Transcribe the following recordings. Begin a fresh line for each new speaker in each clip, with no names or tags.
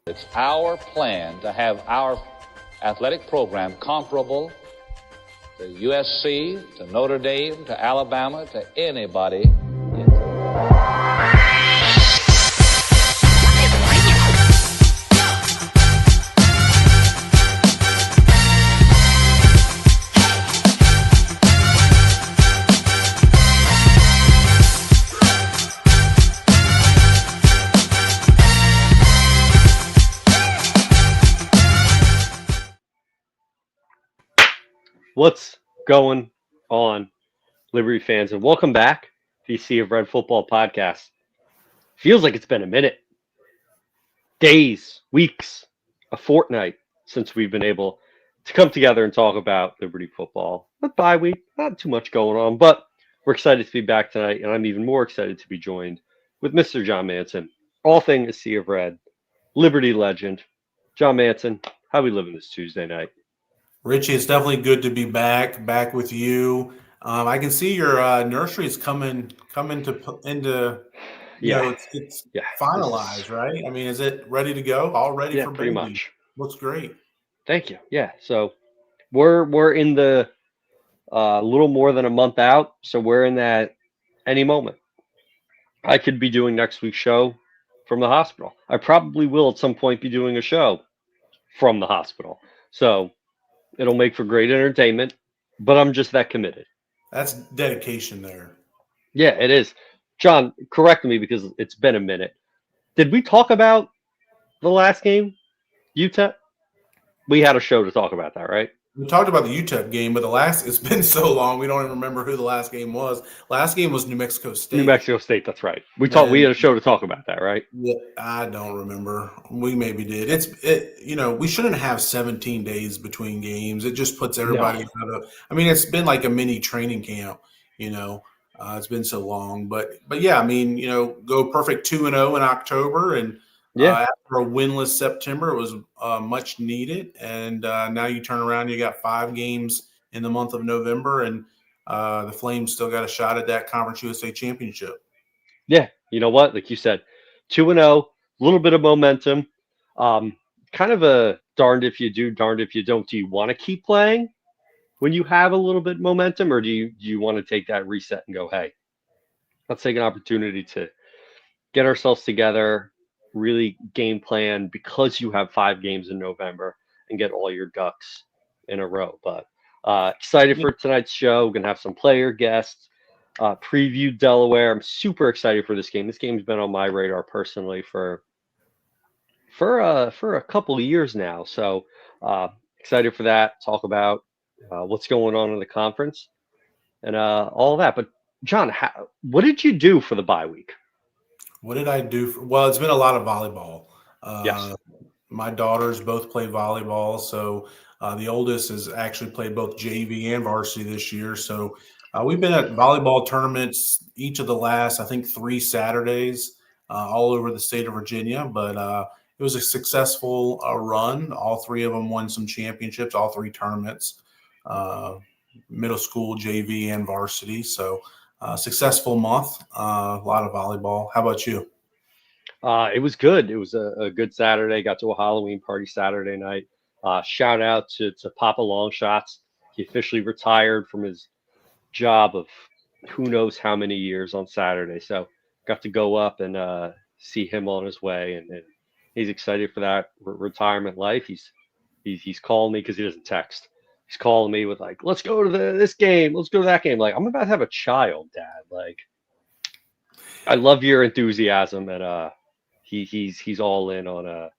It's our plan to have our athletic program comparable to USC, to Notre Dame, to Alabama, to anybody.
What's going on, Liberty fans? And welcome back to the Sea of Red Football Podcast. Feels like it's been a minute. Days, weeks, a fortnight since we've been able to come together and talk about Liberty football. Not bye week, not too much going on, but we're excited to be back tonight, and I'm even more excited to be joined with Mr. John Manson, all things Sea of Red, Liberty legend. John Manson, how we living this Tuesday night?
Richie, it's definitely good to be back with you. I can see your nursery is coming into it's finalized, right? I mean, is it ready to go? All ready for baby?
Pretty much.
Looks great.
Thank you. Yeah, so we're in the little more than a month out, so we're in that any moment. I could be doing next week's show from the hospital. I probably will at some point be doing a show from the hospital. So it'll make for great entertainment, but I'm just that committed.
That's dedication there.
Yeah, it is. John, correct me because it's been a minute. Did we talk about the last game, UTEP? We had a show to talk about that, right?
We talked about the UTEP game, but it's been so long we don't even remember who the last game was. Last game was New Mexico State.
New Mexico State, that's right. We had a show to talk about that, right?
Yeah, I don't remember. We maybe did. We shouldn't have 17 days between games. It just puts everybody out of. I mean, it's been like a mini training camp. It's been so long, but yeah, I mean, go perfect 2-0 in October, and after a winless September, it was much needed. And now you turn around, you got 5 games in the month of November, and the Flames still got a shot at that Conference USA championship.
Yeah, you know what? Like you said, 2-0, a little bit of momentum. Kind of a darned if you do, darned if you don't. Do you want to keep playing when you have a little bit of momentum, or do you want to take that reset and go, hey, let's take an opportunity to get ourselves together, really game plan because you have 5 games in November and get all your ducks in a row. But excited for tonight's show. We're going to have some player guests, preview Delaware. I'm super excited for this game. This game's been on my radar personally for a couple of years now. So excited for that. Talk about what's going on in the conference and all that. But John, what did you do for the bye week?
What did I do? Well, it's been a lot of volleyball.
Yes.
My daughters both play volleyball. So the oldest has actually played both JV and varsity this year. So we've been at volleyball tournaments each of the last, I think, 3 Saturdays all over the state of Virginia. But it was a successful run. All 3 of them won some championships, all 3 tournaments, middle school, JV, and varsity. So successful month, a lot of volleyball. How about you?
It was good. It was a good Saturday. Got to a Halloween party Saturday night. Shout out to Papa Longshots. He officially retired from his job of who knows how many years on Saturday. So got to go up and see him on his way, and he's excited for that retirement life. He's calling me because he doesn't text. He's calling me with like, let's go to this game. Let's go to that game. Like, I'm about to have a child, Dad. Like, I love your enthusiasm, and he's all in on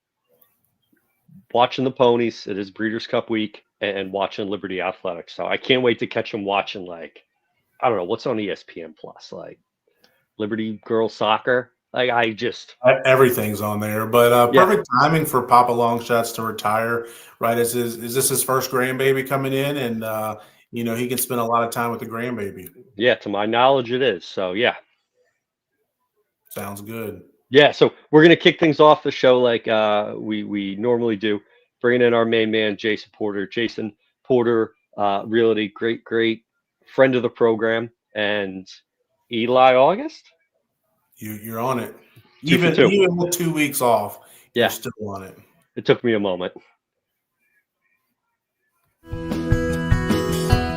watching the ponies. It is Breeders' Cup week and watching Liberty Athletics. So I can't wait to catch him watching, like, I don't know, what's on ESPN Plus, like Liberty girls soccer. Like,
everything's on there, but perfect timing for Papa Longshots to retire, right? Is this his first grandbaby coming in, and he can spend a lot of time with the grandbaby.
Yeah, to my knowledge, it is. So yeah,
sounds good.
Yeah, so we're gonna kick things off the show like we normally do, bringing in our main man, Jason Porter. Jason Porter, Realty, great friend of the program, and Eli August.
You're on it. Even with 2 weeks off, You're
Yeah,
still on it.
it took me a moment.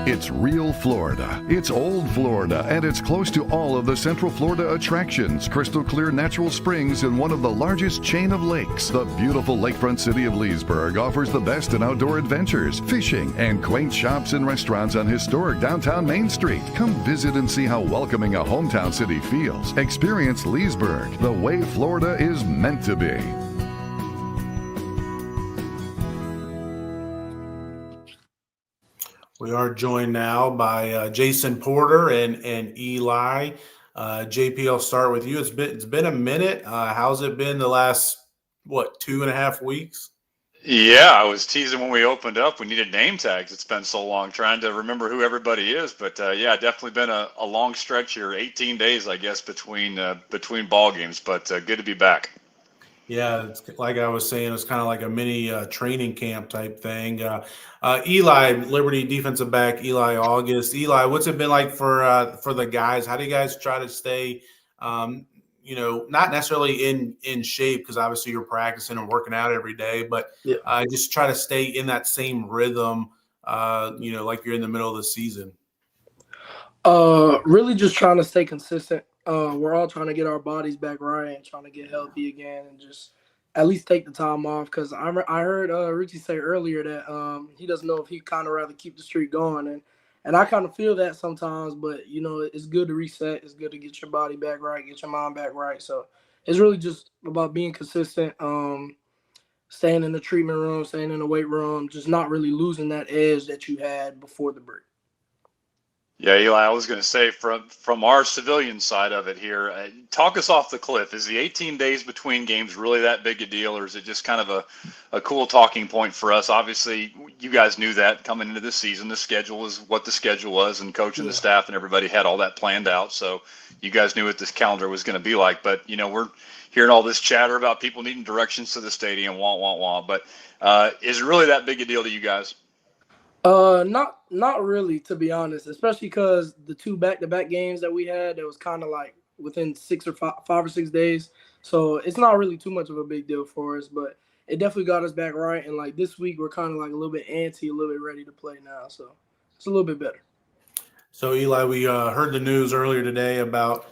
It's real Florida. It's old Florida, and it's close to all of the Central Florida attractions. Crystal clear natural springs in one of the largest chain of lakes. The beautiful lakefront city of Leesburg offers the best in outdoor adventures, fishing, and quaint shops and restaurants on historic downtown Main Street. Come visit and see how welcoming a hometown city feels. Experience Leesburg the way Florida is meant to be.
We are joined now by Jason Porter and Eli. JP, I'll start with you. It's been a minute. How's it been the last 2.5 weeks?
Yeah, I was teasing when we opened up. We needed name tags. It's been so long trying to remember who everybody is. But yeah, definitely been a long stretch here. 18 days, I guess, between ball games. But good to be back.
Yeah, it's like I was saying, it's kind of like a mini training camp type thing. Eli, Liberty defensive back, Eli August. Eli, what's it been like for the guys? How do you guys try to stay, not necessarily in shape, because obviously you're practicing and working out every day, but just try to stay in that same rhythm, like you're in the middle of the season?
Really just trying to stay consistent. We're all trying to get our bodies back right and trying to get healthy again and just at least take the time off, because I heard Richie say earlier that he doesn't know if he'd kind of rather keep the streak going. And I kind of feel that sometimes, but, it's good to reset. It's good to get your body back right, get your mind back right. So it's really just about being consistent, staying in the treatment room, staying in the weight room, just not really losing that edge that you had before the break.
Yeah, Eli, I was going to say from our civilian side of it here, talk us off the cliff. Is the 18 days between games really that big a deal, or is it just kind of a cool talking point for us? Obviously, you guys knew that coming into this season. The schedule was what the schedule was, and coach and the staff and everybody had all that planned out. So you guys knew what this calendar was going to be like. But, we're hearing all this chatter about people needing directions to the stadium, But is it really that big a deal to you guys?
Not really, to be honest, especially because the two back-to-back games that we had, it was kind of like within 5 or 6 days. So it's not really too much of a big deal for us, but it definitely got us back right. And like this week, we're kind of like a little bit a little bit ready to play now. So it's a little bit better.
So Eli, we heard the news earlier today about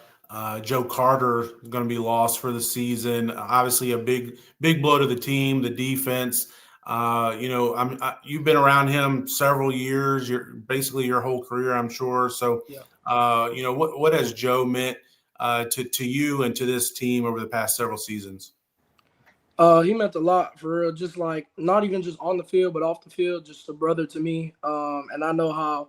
Joe Carter going to be lost for the season. Obviously a big blow to the team, the defense. You've been around him several years, basically your whole career, I'm sure. So, what has Joe meant to you and to this team over the past several seasons?
He meant a lot, for real. Just like not even just on the field, but off the field, just a brother to me. And I know how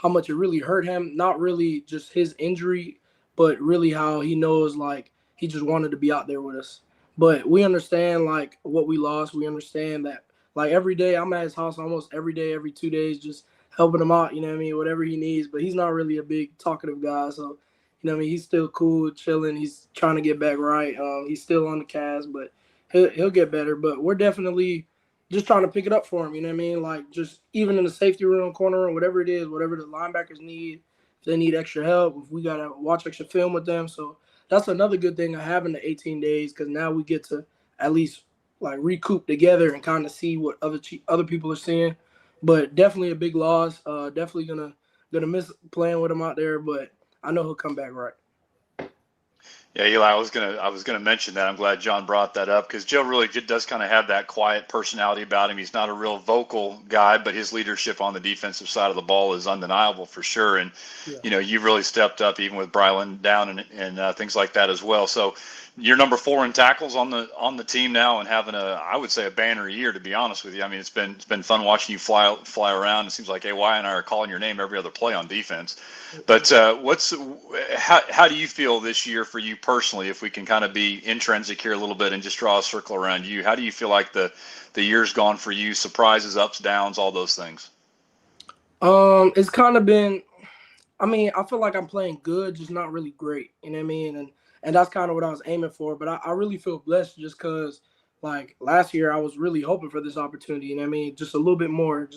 much it really hurt him. Not really just his injury, but really how he knows like he just wanted to be out there with us. But we understand like what we lost. We understand that. Like every day, I'm at his house almost every day, every 2 days, just helping him out, whatever he needs. But he's not really a big talkative guy. So, he's still cool, chilling. He's trying to get back right. He's still on the cast, but he'll get better. But we're definitely just trying to pick it up for him, Like just even in the safety room, corner room, whatever it is, whatever the linebackers need, if they need extra help, if we got to watch extra film with them. So that's another good thing of having the 18 days, because now we get to at least like recoup together and kind of see what other people are seeing. But definitely a big loss. Definitely gonna miss playing with him out there, but I know he'll come back right.
Yeah, Eli, I was gonna mention that. I'm glad John brought that up, because Joe really does kind of have that quiet personality about him. He's not a real vocal guy, but his leadership on the defensive side of the ball is undeniable for sure. And you've really stepped up, even with Brylan down and things like that as well. So you're number 4 in tackles on the team now, and having I would say a banner year, to be honest with you. I mean, it's been fun watching you fly around. It seems like AY and I are calling your name every other play on defense. But how do you feel this year for you personally, if we can kind of be intrinsic here a little bit and just draw a circle around you? How do you feel like the year's gone for you? Surprises, ups, downs, all those things.
It's kind of been, I feel like I'm playing good, just not really great. You know what I mean? And that's kind of what I was aiming for. But I really feel blessed just because, like, last year I was really hoping for this opportunity. You know what I mean? Just a little bit more.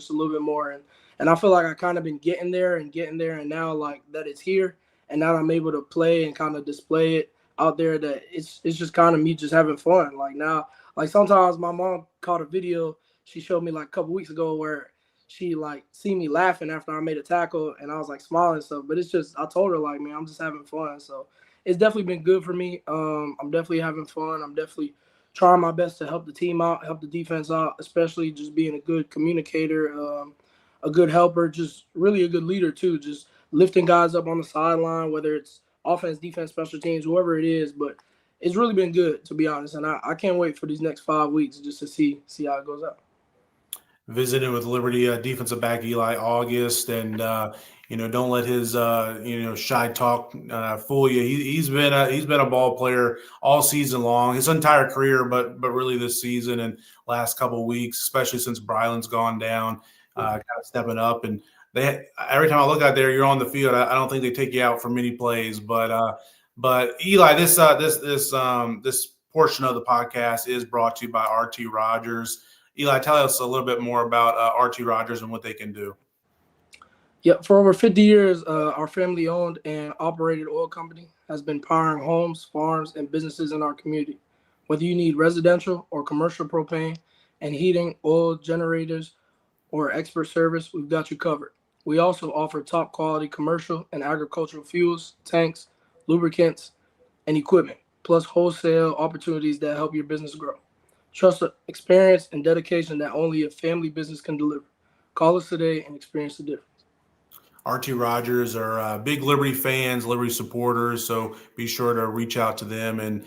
And I feel like I kind of been getting there. And now, like, that it's here. And now I'm able to play and kind of display it out there, that it's just kind of me just having fun. Like, now, Like sometimes my mom caught a video she showed me like a couple weeks ago where she like see me laughing after I made a tackle and I was like smiling and stuff. But it's just I told her like, man, I'm just having fun. So it's definitely been good for me. I'm definitely having fun. I'm definitely trying my best to help the team out, help the defense out, especially just being a good communicator, a good helper, just really a good leader too. Just lifting guys up on the sideline, whether it's offense, defense, special teams, whoever it is. But it's really been good, to be honest. And I can't wait for these next 5 weeks just to see how it goes out.
Visiting with Liberty defensive back Eli August, and don't let his shy talk fool you. He's been a ball player all season long, his entire career, but really this season and last couple of weeks, especially since Bryland's gone down, kind of stepping up. And every time I look out there, you're on the field. I don't think they take you out for many plays, but Eli, this portion of the podcast is brought to you by RT Rogers. Eli, tell us a little bit more about RT Rogers and what they can do.
Yeah, for over 50 years, our family-owned and operated oil company has been powering homes, farms, and businesses in our community. Whether you need residential or commercial propane and heating, oil generators, or expert service, we've got you covered. We also offer top-quality commercial and agricultural fuels, tanks, lubricants, and equipment, plus wholesale opportunities that help your business grow. Trust, experience, and dedication that only a family business can deliver. Call us today and experience the difference.
RT Rogers are big Liberty fans, Liberty supporters, so be sure to reach out to them and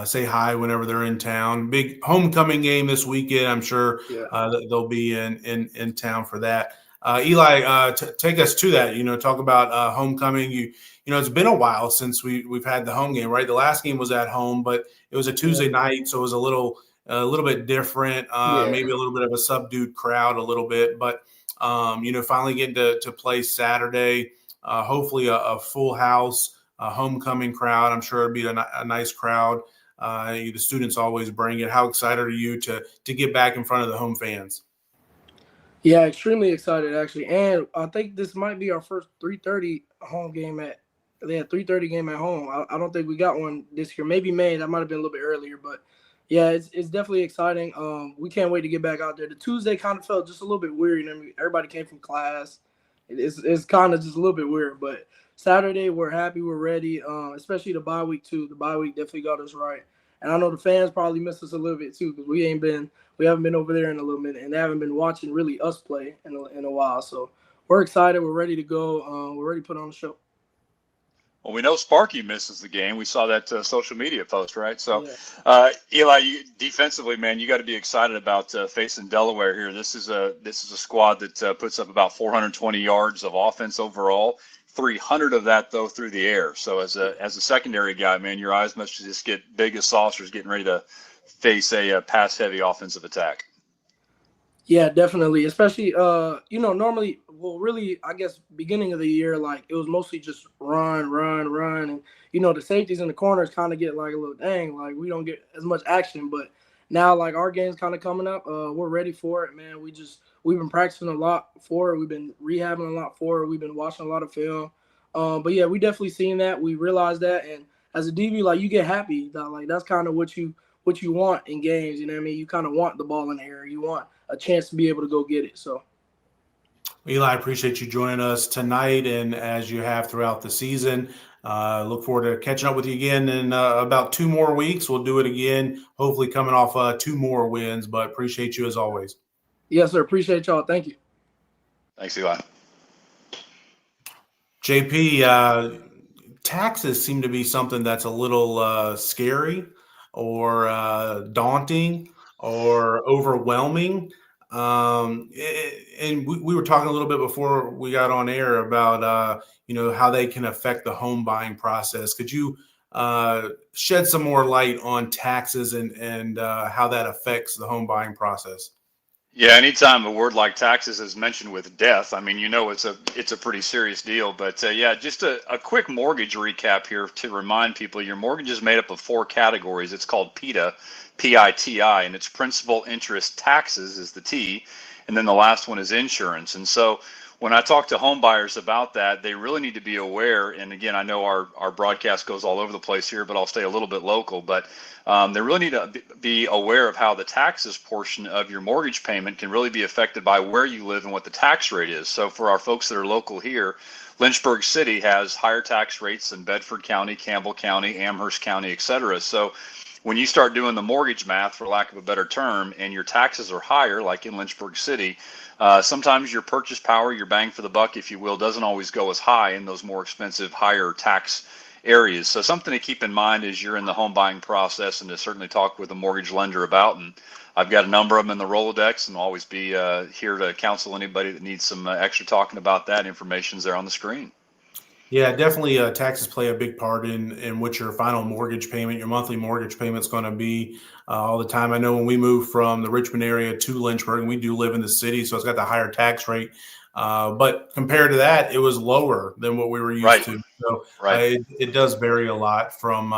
say hi whenever they're in town. Big homecoming game this weekend. I'm sure they'll be in town for that. Eli, take us to that. Talk about homecoming. It's been a while since we've had the home game, right? The last game was at home, but it was a Tuesday night, so it was a little bit different, maybe a little bit of a subdued crowd a little bit, but finally getting to play Saturday, hopefully a full house, a homecoming crowd. I'm sure it'd be a nice crowd. The students always bring it. How excited are you to get back in front of the home fans?
Yeah, extremely excited actually. And I think this might be our first 3:30 home game they had 3:30 game at home. I don't think we got one this year. Maybe May. That might have been a little bit earlier, but yeah, it's definitely exciting. We can't wait to get back out there. The Tuesday kind of felt just a little bit weird. I mean, everybody came from class. It's kind of just a little bit weird. But Saturday, we're happy, we're ready. Especially the bye week too. The bye week definitely got us right. And I know the fans probably miss us a little bit too because we haven't been over there in a little minute, and they haven't been watching really us play in a while. So we're excited. We're ready to go. We're ready to put on the show.
Well, we know Sparky misses the game. We saw that social media post, right? So, Eli, defensively, man, you got to be excited about facing Delaware here. This is a squad that puts up about 420 yards of offense overall. 300 of that though through the air. So as a secondary guy, man, your eyes must just get big as saucers getting ready to face a pass-heavy offensive attack.
Yeah, definitely. Especially, normally, really, I guess beginning of the year, like it was mostly just run. And, the safeties in the corners kind of get like a little dang, like we don't get as much action. But now, like our game's kind of coming up. We're ready for it, man. We've been practicing a lot for it. We've been rehabbing a lot for it. We've been watching a lot of film. But yeah, we definitely seen that. We realized that. And as a DB, like you get happy that like that's kind of what you want in games. You know what I mean? You kind of want the ball in the air. You want a chance to be able to go get it. So,
Eli, I appreciate you joining us tonight, and as you have throughout the season. Look forward to catching up with you again in about 2 more weeks. We'll do it again, hopefully coming off 2 more wins, but appreciate you as always.
Yes, sir. Appreciate y'all. Thank you.
Thanks, Eli.
JP, taxes seem to be something that's a little scary or daunting or overwhelming. And we were talking a little bit before we got on air about, how they can affect the home buying process. Could you shed some more light on taxes and how that affects the home buying process?
Yeah, anytime a word like taxes is mentioned with death, I mean, it's a pretty serious deal. But just a quick mortgage recap here to remind people, your mortgage is made up of 4 categories. It's called PITA, P-I-T-I, and it's principal, interest, taxes is the T, and then the last one is insurance. And so when I talk to home buyers about that, they really need to be aware. And again, I know our broadcast goes all over the place here, but I'll stay a little bit local. But they really need to be aware of how the taxes portion of your mortgage payment can really be affected by where you live and what the tax rate is. So for our folks that are local here, Lynchburg City has higher tax rates than Bedford County, Campbell County, Amherst County, et cetera. So when you start doing the mortgage math, for lack of a better term, and your taxes are higher, like in Lynchburg City, sometimes your purchase power, your bang for the buck, if you will, doesn't always go as high in those more expensive, higher tax areas. So something to keep in mind as you're in the home buying process, and to certainly talk with a mortgage lender about. And I've got a number of them in the Rolodex, and I'll always be here to counsel anybody that needs some extra talking about that. Information's there on the screen.
Yeah, definitely. Taxes play a big part in what your final mortgage payment, your monthly mortgage payment is going to be all the time. I know when we moved from the Richmond area to Lynchburg, and we do live in the city, so it's got the higher tax rate. But compared to that, it was lower than what we were used to. So it does vary a lot from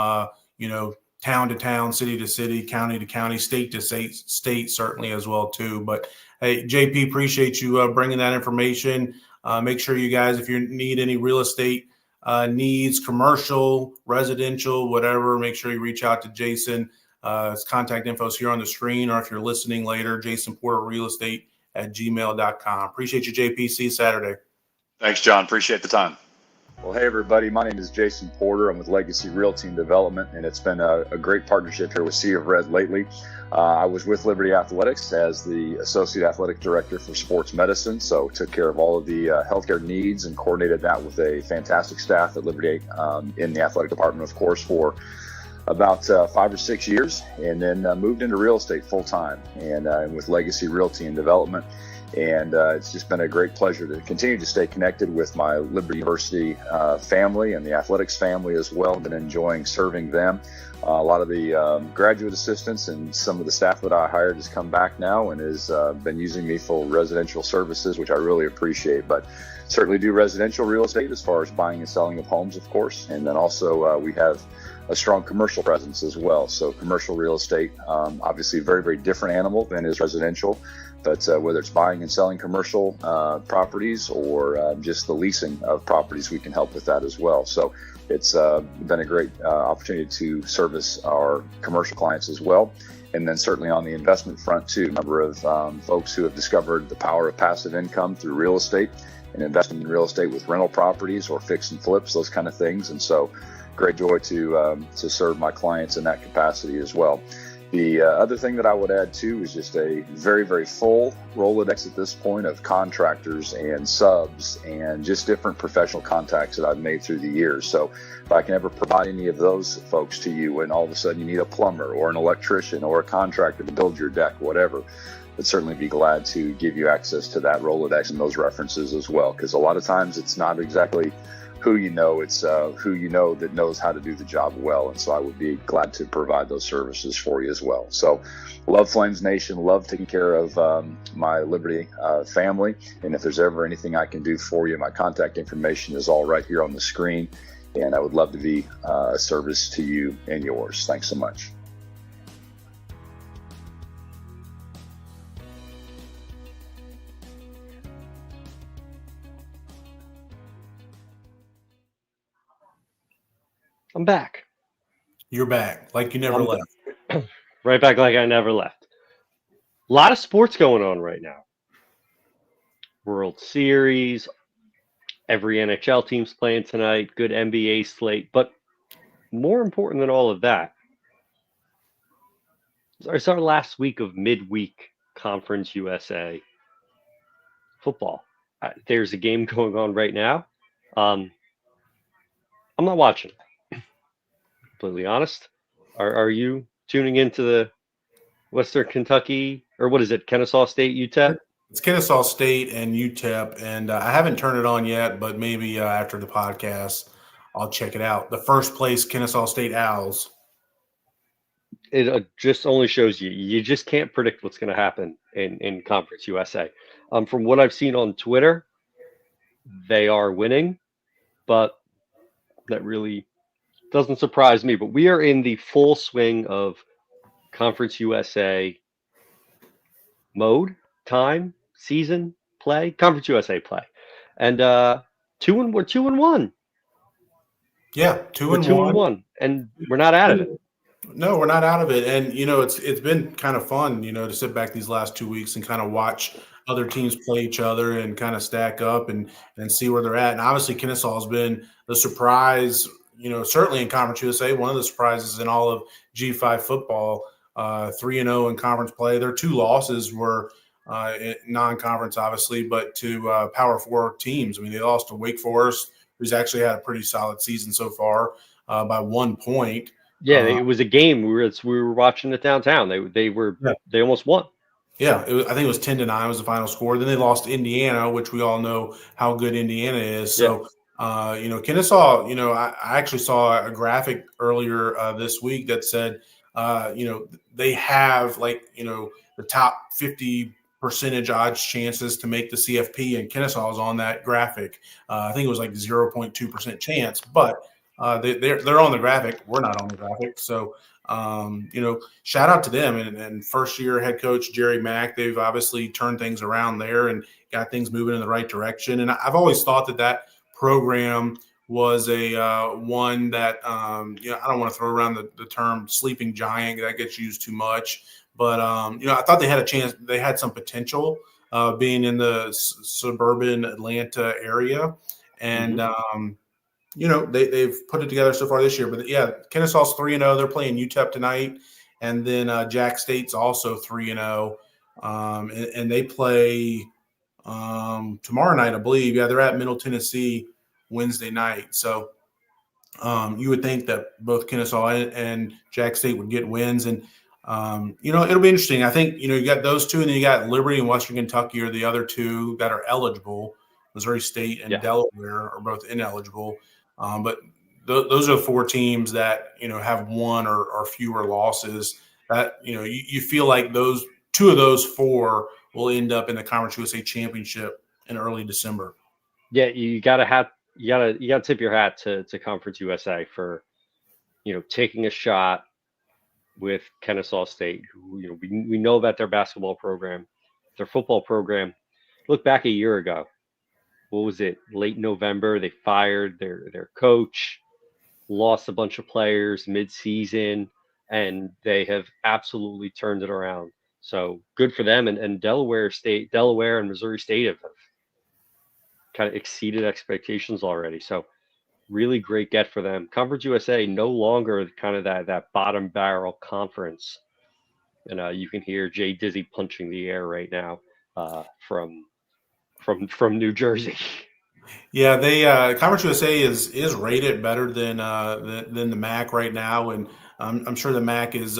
town to town, city to city, county to county, state to state certainly as well too. But hey, JP, appreciate you bringing that information. Make sure you guys, if you need any real estate needs, commercial, residential, whatever, make sure you reach out to Jason. His contact info is here on the screen, or if you're listening later, jasonporterrealestate@gmail.com. Appreciate you, JP. See you Saturday.
Thanks, John. Appreciate the time.
Well, hey, everybody. My name is Jason Porter. I'm with Legacy Realty and Development, and it's been a great partnership here with Sea of Red lately. I was with Liberty Athletics as the Associate Athletic Director for Sports Medicine, so took care of all of the healthcare needs and coordinated that with a fantastic staff at Liberty in the athletic department, of course, for about 5 or 6 years, and then moved into real estate full-time and with Legacy Realty and Development. And it's just been a great pleasure to continue to stay connected with my Liberty University family and the athletics family as well. Been enjoying serving them. A lot of the graduate assistants and some of the staff that I hired has come back now and has been using me for residential services, which I really appreciate. But certainly do residential real estate as far as buying and selling of homes, of course. And then also we have a strong commercial presence as well. So commercial real estate, obviously a very, very different animal than is residential. But whether it's buying and selling commercial properties or just the leasing of properties, we can help with that as well. So it's been a great opportunity to service our commercial clients as well. And then certainly on the investment front too, a number of folks who have discovered the power of passive income through real estate and investing in real estate with rental properties or fix and flips, those kind of things. And so great joy to serve my clients in that capacity as well. The other thing that I would add too is just a very, very full Rolodex at this point of contractors and subs and just different professional contacts that I've made through the years. So if I can ever provide any of those folks to you when all of a sudden you need a plumber or an electrician or a contractor to build your deck, whatever, I'd certainly be glad to give you access to that Rolodex and those references as well. Because a lot of times it's not exactly who you know, it's who you know that knows how to do the job well. And so I would be glad to provide those services for you as well. So love Flames Nation, love taking care of my Liberty family. And if there's ever anything I can do for you, my contact information is all right here on the screen. And I would love to be a service to you and yours. Thanks so much.
I'm back.
You're back, like you never left.
Right back like I never left. A lot of sports going on right now. World Series. Every NHL team's playing tonight. Good NBA slate. But more important than all of that, it's our last week of midweek Conference USA football. There's a game going on right now. I'm not watching. Completely honest. Are you tuning into the Western Kentucky, or what is it, Kennesaw State, UTEP?
It's Kennesaw State and UTEP, and I haven't turned it on yet, but maybe after the podcast, I'll check it out. The first place Kennesaw State Owls.
It just only shows you just can't predict what's going to happen in Conference USA. From what I've seen on Twitter, they are winning, but that really doesn't surprise me. But we are in the full swing of Conference USA mode, time, season, play, Conference USA play. And we're 2-1.
Yeah,
We're 2-1, and we're not out of it.
No, we're not out of it. And it's been kind of fun, to sit back these last 2 weeks and kind of watch other teams play each other and kind of stack up and see where they're at. And obviously Kennesaw has been the surprise, certainly in Conference USA, one of the surprises in all of G5 football, 3-0 in conference play. Their 2 losses were non-conference, obviously, but to Power 4 teams. I mean, they lost to Wake Forest, who's actually had a pretty solid season so far, by 1 point.
Yeah, it was a game. We were watching it downtown. They almost won.
Yeah, I think it was 10-9 was the final score. Then they lost to Indiana, which we all know how good Indiana is. So, Kennesaw, I actually saw a graphic earlier this week that said, they have the top 50 percentage odds chances to make the CFP, and Kennesaw is on that graphic. I think it was like 0.2% chance, but they're on the graphic. We're not on the graphic. So, shout out to them and first year head coach Jerry Mack. They've obviously turned things around there and got things moving in the right direction. And I've always thought that program was a one that, I don't want to throw around the term sleeping giant. That gets used too much. But, I thought they had a chance. They had some potential being in the suburban Atlanta area. And, they've put it together so far this year. But, yeah, Kennesaw's 3-0. They're playing UTEP tonight. And then Jack State's also 3-0. And they play tomorrow night, I believe. Yeah, they're at Middle Tennessee Wednesday night. So you would think that both Kennesaw and Jack State would get wins. And, it'll be interesting. I think, you got those two, and then you got Liberty and Western Kentucky are the other two that are eligible. Missouri State and Delaware are both ineligible. But those are 4 teams that, have 1 or fewer losses. That, you feel like those 2 of those 4 will end up in the Conference USA Championship in early December.
Yeah, you gotta tip your hat to Conference USA for, taking a shot with Kennesaw State, who, we know about their basketball program, their football program. Look back a year ago. What was it? Late November, they fired their coach, lost a bunch of players mid-season, and they have absolutely turned it around. So good for them. And Delaware and Missouri State have kind of exceeded expectations already. So really great get for them. Conference USA no longer kind of that bottom barrel conference. And you can hear Jay Dizzy punching the air right now from New Jersey.
Yeah, they Conference USA is rated better than the MAC right now, and I'm sure the MAC is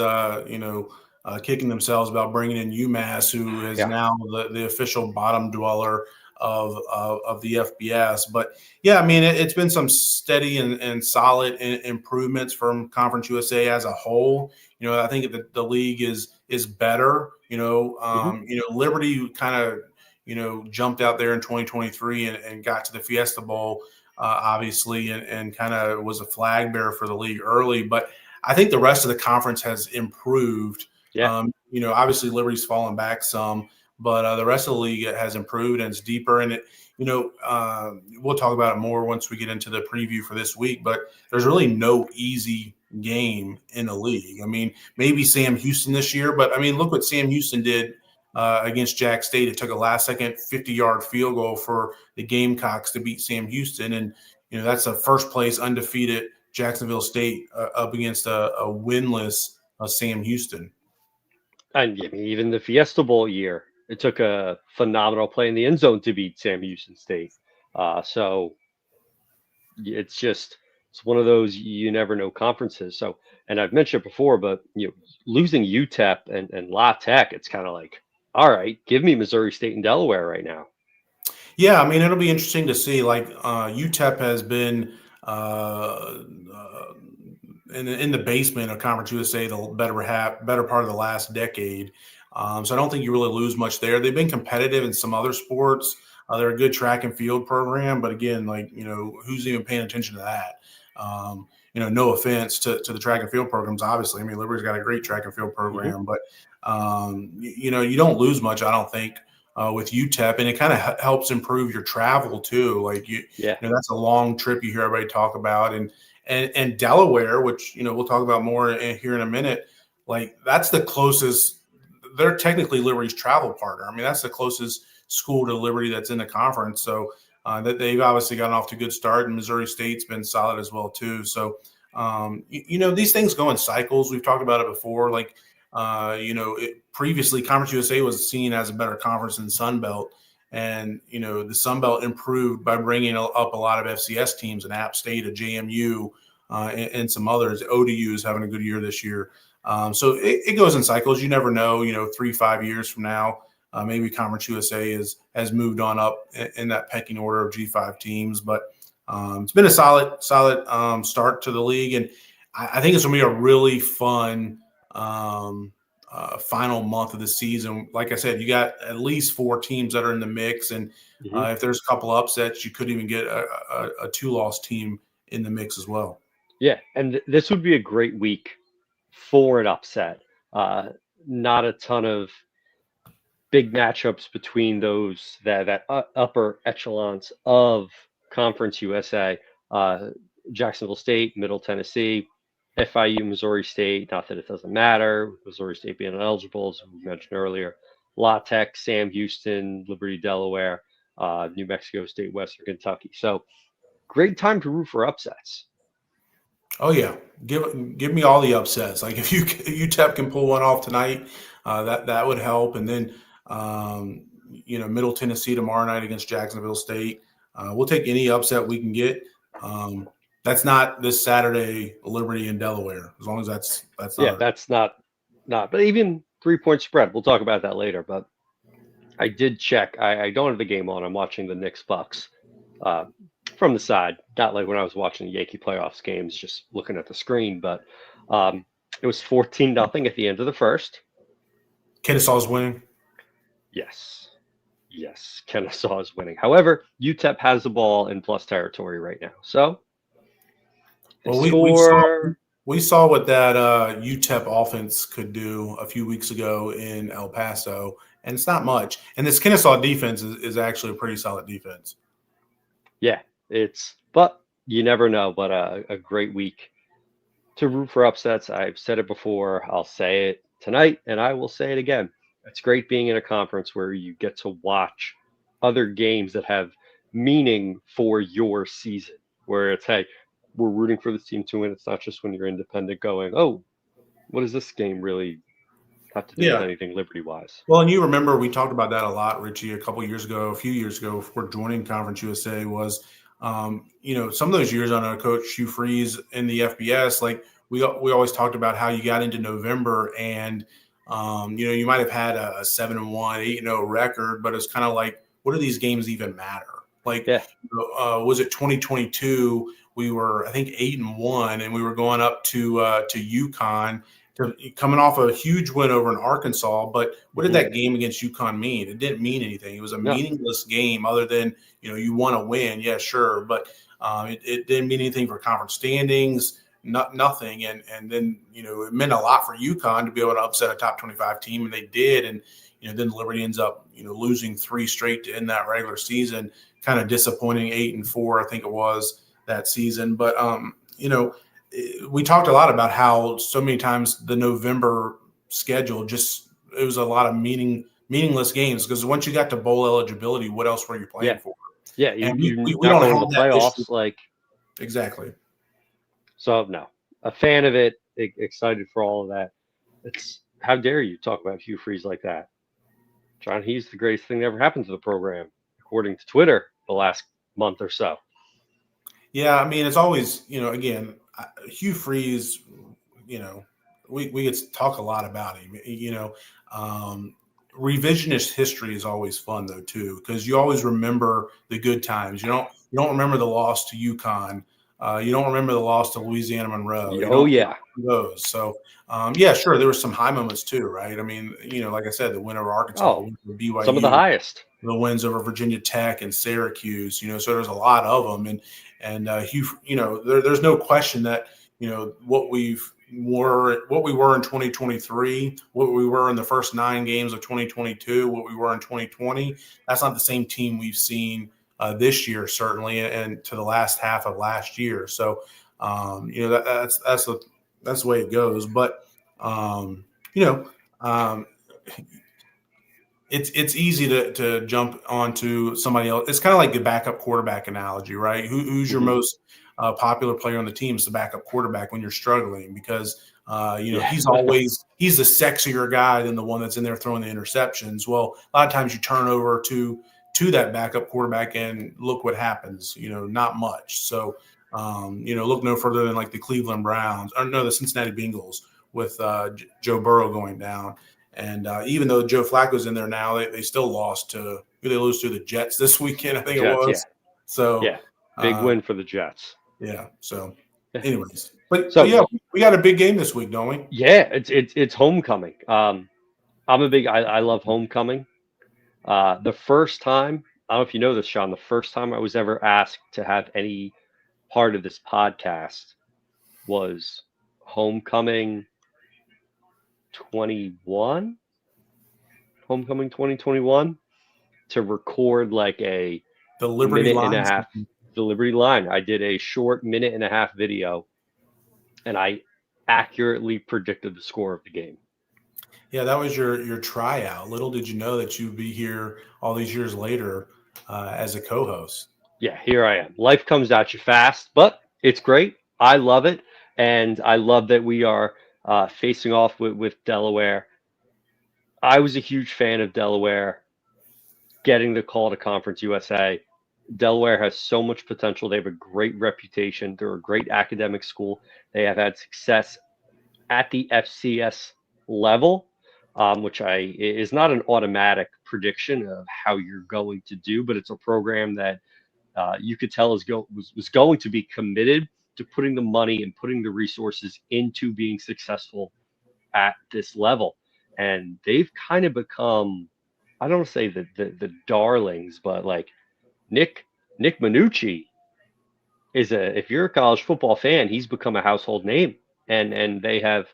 kicking themselves about bringing in UMass, who is now the official bottom dweller of the FBS. But yeah, I mean it's been some steady and solid improvements from Conference USA as a whole. I think the league is better. Liberty kind of jumped out there in 2023 and got to the Fiesta Bowl, obviously, and kind of was a flag bearer for the league early. But I think the rest of the conference has improved.
Yeah.
Obviously Liberty's fallen back some, but the rest of the league has improved and it's deeper. And we'll talk about it more once we get into the preview for this week. But there's really no easy game in the league. I mean, maybe Sam Houston this year, but I mean, look what Sam Houston did against Jack State. It took a last-second 50-yard field goal for the Gamecocks to beat Sam Houston, and that's a first-place undefeated Jacksonville State up against a winless Sam Houston.
And I mean, even the Fiesta Bowl year, it took a phenomenal play in the end zone to beat Sam Houston State. So it's one of those you never know conferences. So, and I've mentioned it before, but losing UTEP and La Tech, it's kind of like, all right, give me Missouri State and Delaware right now.
Yeah, I mean, it'll be interesting to see. Like UTEP has been in the basement of Conference USA the better part of the last decade. So I don't think you really lose much there. They've been competitive in some other sports. They're a good track and field program, but again, who's even paying attention to that? No offense to the track and field programs, obviously. I mean, Liberty's got a great track and field program, but you don't lose much, I don't think, with UTEP, and it kind of helps improve your travel too. Like that's a long trip you hear everybody talk about, and Delaware, which we'll talk about more here in a minute. Like that's the closest. They're technically Liberty's travel partner. I mean, that's the closest school to Liberty that's in the conference. So that they've obviously gotten off to a good start, and Missouri State's been solid as well too. So these things go in cycles. We've talked about it before. Like previously Conference USA was seen as a better conference than Sun Belt, and the Sun Belt improved by bringing up a lot of FCS teams, and App State, a JMU, and some others. ODU is having a good year this year. So it goes in cycles. You never know, 3-5 years from now, maybe Conference USA has moved on up in that pecking order of G5 teams. But it's been a solid start to the league. And I think it's going to be a really fun final month of the season. Like I said, you got at least 4 teams that are in the mix. And if there's a couple upsets, you could even get a 2-loss team in the mix as well.
Yeah, and this would be a great week for an upset. Not a ton of big matchups between those that upper echelons of Conference USA. Jacksonville State, Middle Tennessee, FIU, Missouri State. Not that it doesn't matter. Missouri State being ineligible, as we mentioned earlier. La Tech, Sam Houston, Liberty, Delaware, New Mexico State, Western Kentucky. So great time to root for upsets.
Oh yeah, give me all the upsets. Like if UTEP can pull one off tonight, that would help. And then Middle Tennessee tomorrow night against Jacksonville State. We'll take any upset we can get. That's not this Saturday, Liberty and Delaware. As long as that's
not. But even 3-point spread. We'll talk about that later. But I did check. I don't have the game on. I'm watching the Knicks Bucks. From the side, not like when I was watching the Yankee playoffs games, just looking at the screen, but it was 14-0 at the end of the first.
Kennesaw's winning.
Yes, Kennesaw is winning. However, UTEP has the ball in plus territory right now. So
we saw what that UTEP offense could do a few weeks ago in El Paso, and it's not much. And this Kennesaw defense is actually a pretty solid defense.
Yeah. But you never know. But a great week to root for upsets. I've said it before. I'll say it tonight, and I will say it again. It's great being in a conference where you get to watch other games that have meaning for your season. Where it's, hey, we're rooting for this team to win. It's not just when you're independent going, oh, what does this game really have to do with anything Liberty-wise?
Well, and you remember we talked about that a lot, Richie, a few years ago before joining Conference USA was – some of those years under Coach Hugh Freeze in the FBS, like we always talked about how you got into November and, you might have had a 7-1, 8-0 record, but it's kind of like, what do these games even matter? Like, was it 2022? We were, I think, 8-1, and we were going up to UConn, coming off a huge win over in Arkansas. But what did that game against UConn mean? It didn't mean anything. It was a meaningless game other than, you want to win. Yeah, sure. But it didn't mean anything for conference standings, nothing. And then, it meant a lot for UConn to be able to upset a top 25 team, and they did. And, then Liberty ends up, losing 3 straight to end that regular season, kind of disappointing, 8-4, I think it was that season. But, we talked a lot about how so many times the November schedule it was a lot of meaningless games because once you got to bowl eligibility, what else were you playing for?
Yeah, we don't have the playoffs.
Exactly.
So no, a fan of it, excited for all of that. It's how dare you talk about Hugh Freeze like that, John? He's the greatest thing that ever happened to the program, according to Twitter, the last month or so.
Yeah, I mean, it's always, again, Hugh Freeze, we get to talk a lot about him, revisionist history is always fun though, too, because you always remember the good times. You don't remember the loss to UConn. You don't remember the loss to Louisiana Monroe. Those. So, sure. There were some high moments too, right? I mean, like I said, the win over Arkansas, BYU,
some of the highest.
The wins over Virginia Tech and Syracuse, so there's a lot of them. And Hugh, there's no question that, what we've what we were in 2023, what we were in the first 9 games of 2022, what we were in 2020. That's not the same team we've seen this year, certainly, and to the last half of last year. So, that's the way it goes. But it's easy to jump onto somebody else. It's kind of like the backup quarterback analogy, right? Who's your most popular player on the team? Is the backup quarterback when you're struggling, because he's the sexier guy than the one that's in there throwing the interceptions. Well, a lot of times you turn over to that backup quarterback and look what happens. Not much. So look no further than like the Cleveland Browns, or no, the Cincinnati Bengals with Joe Burrow going down. And even though Joe Flacco's in there now, they still lost to – who they lose to? The Jets this weekend, I think it was.
Yeah.
So
big win for the Jets.
Yeah. So, anyways, but we got a big game this week, don't we?
Yeah, it's homecoming. I love homecoming. The first time, I don't know if you know this, Sean, the first time I was ever asked to have any part of this podcast was homecoming 2021, to record like the
Liberty
minute and a half, the Liberty Line. I did a short 1.5-minute video, and I accurately predicted the score of the game.
Yeah, that was your tryout. Little did you know that you'd be here all these years later as a co-host.
Yeah, here I am. Life comes at you fast, but it's great. I love it, and I love that we are facing off with Delaware. I was a huge fan of Delaware getting the call to Conference USA. Delaware has so much potential. They have a great reputation. They're a great academic school. They have had success at the FCS level, which is not an automatic prediction of how you're going to do, but it's a program that you could tell was going to be committed to putting the money and putting the resources into being successful at this level. And they've kind of become, I don't want to say the darlings, but like Nick Minucci if you're a college football fan, he's become a household name, and they have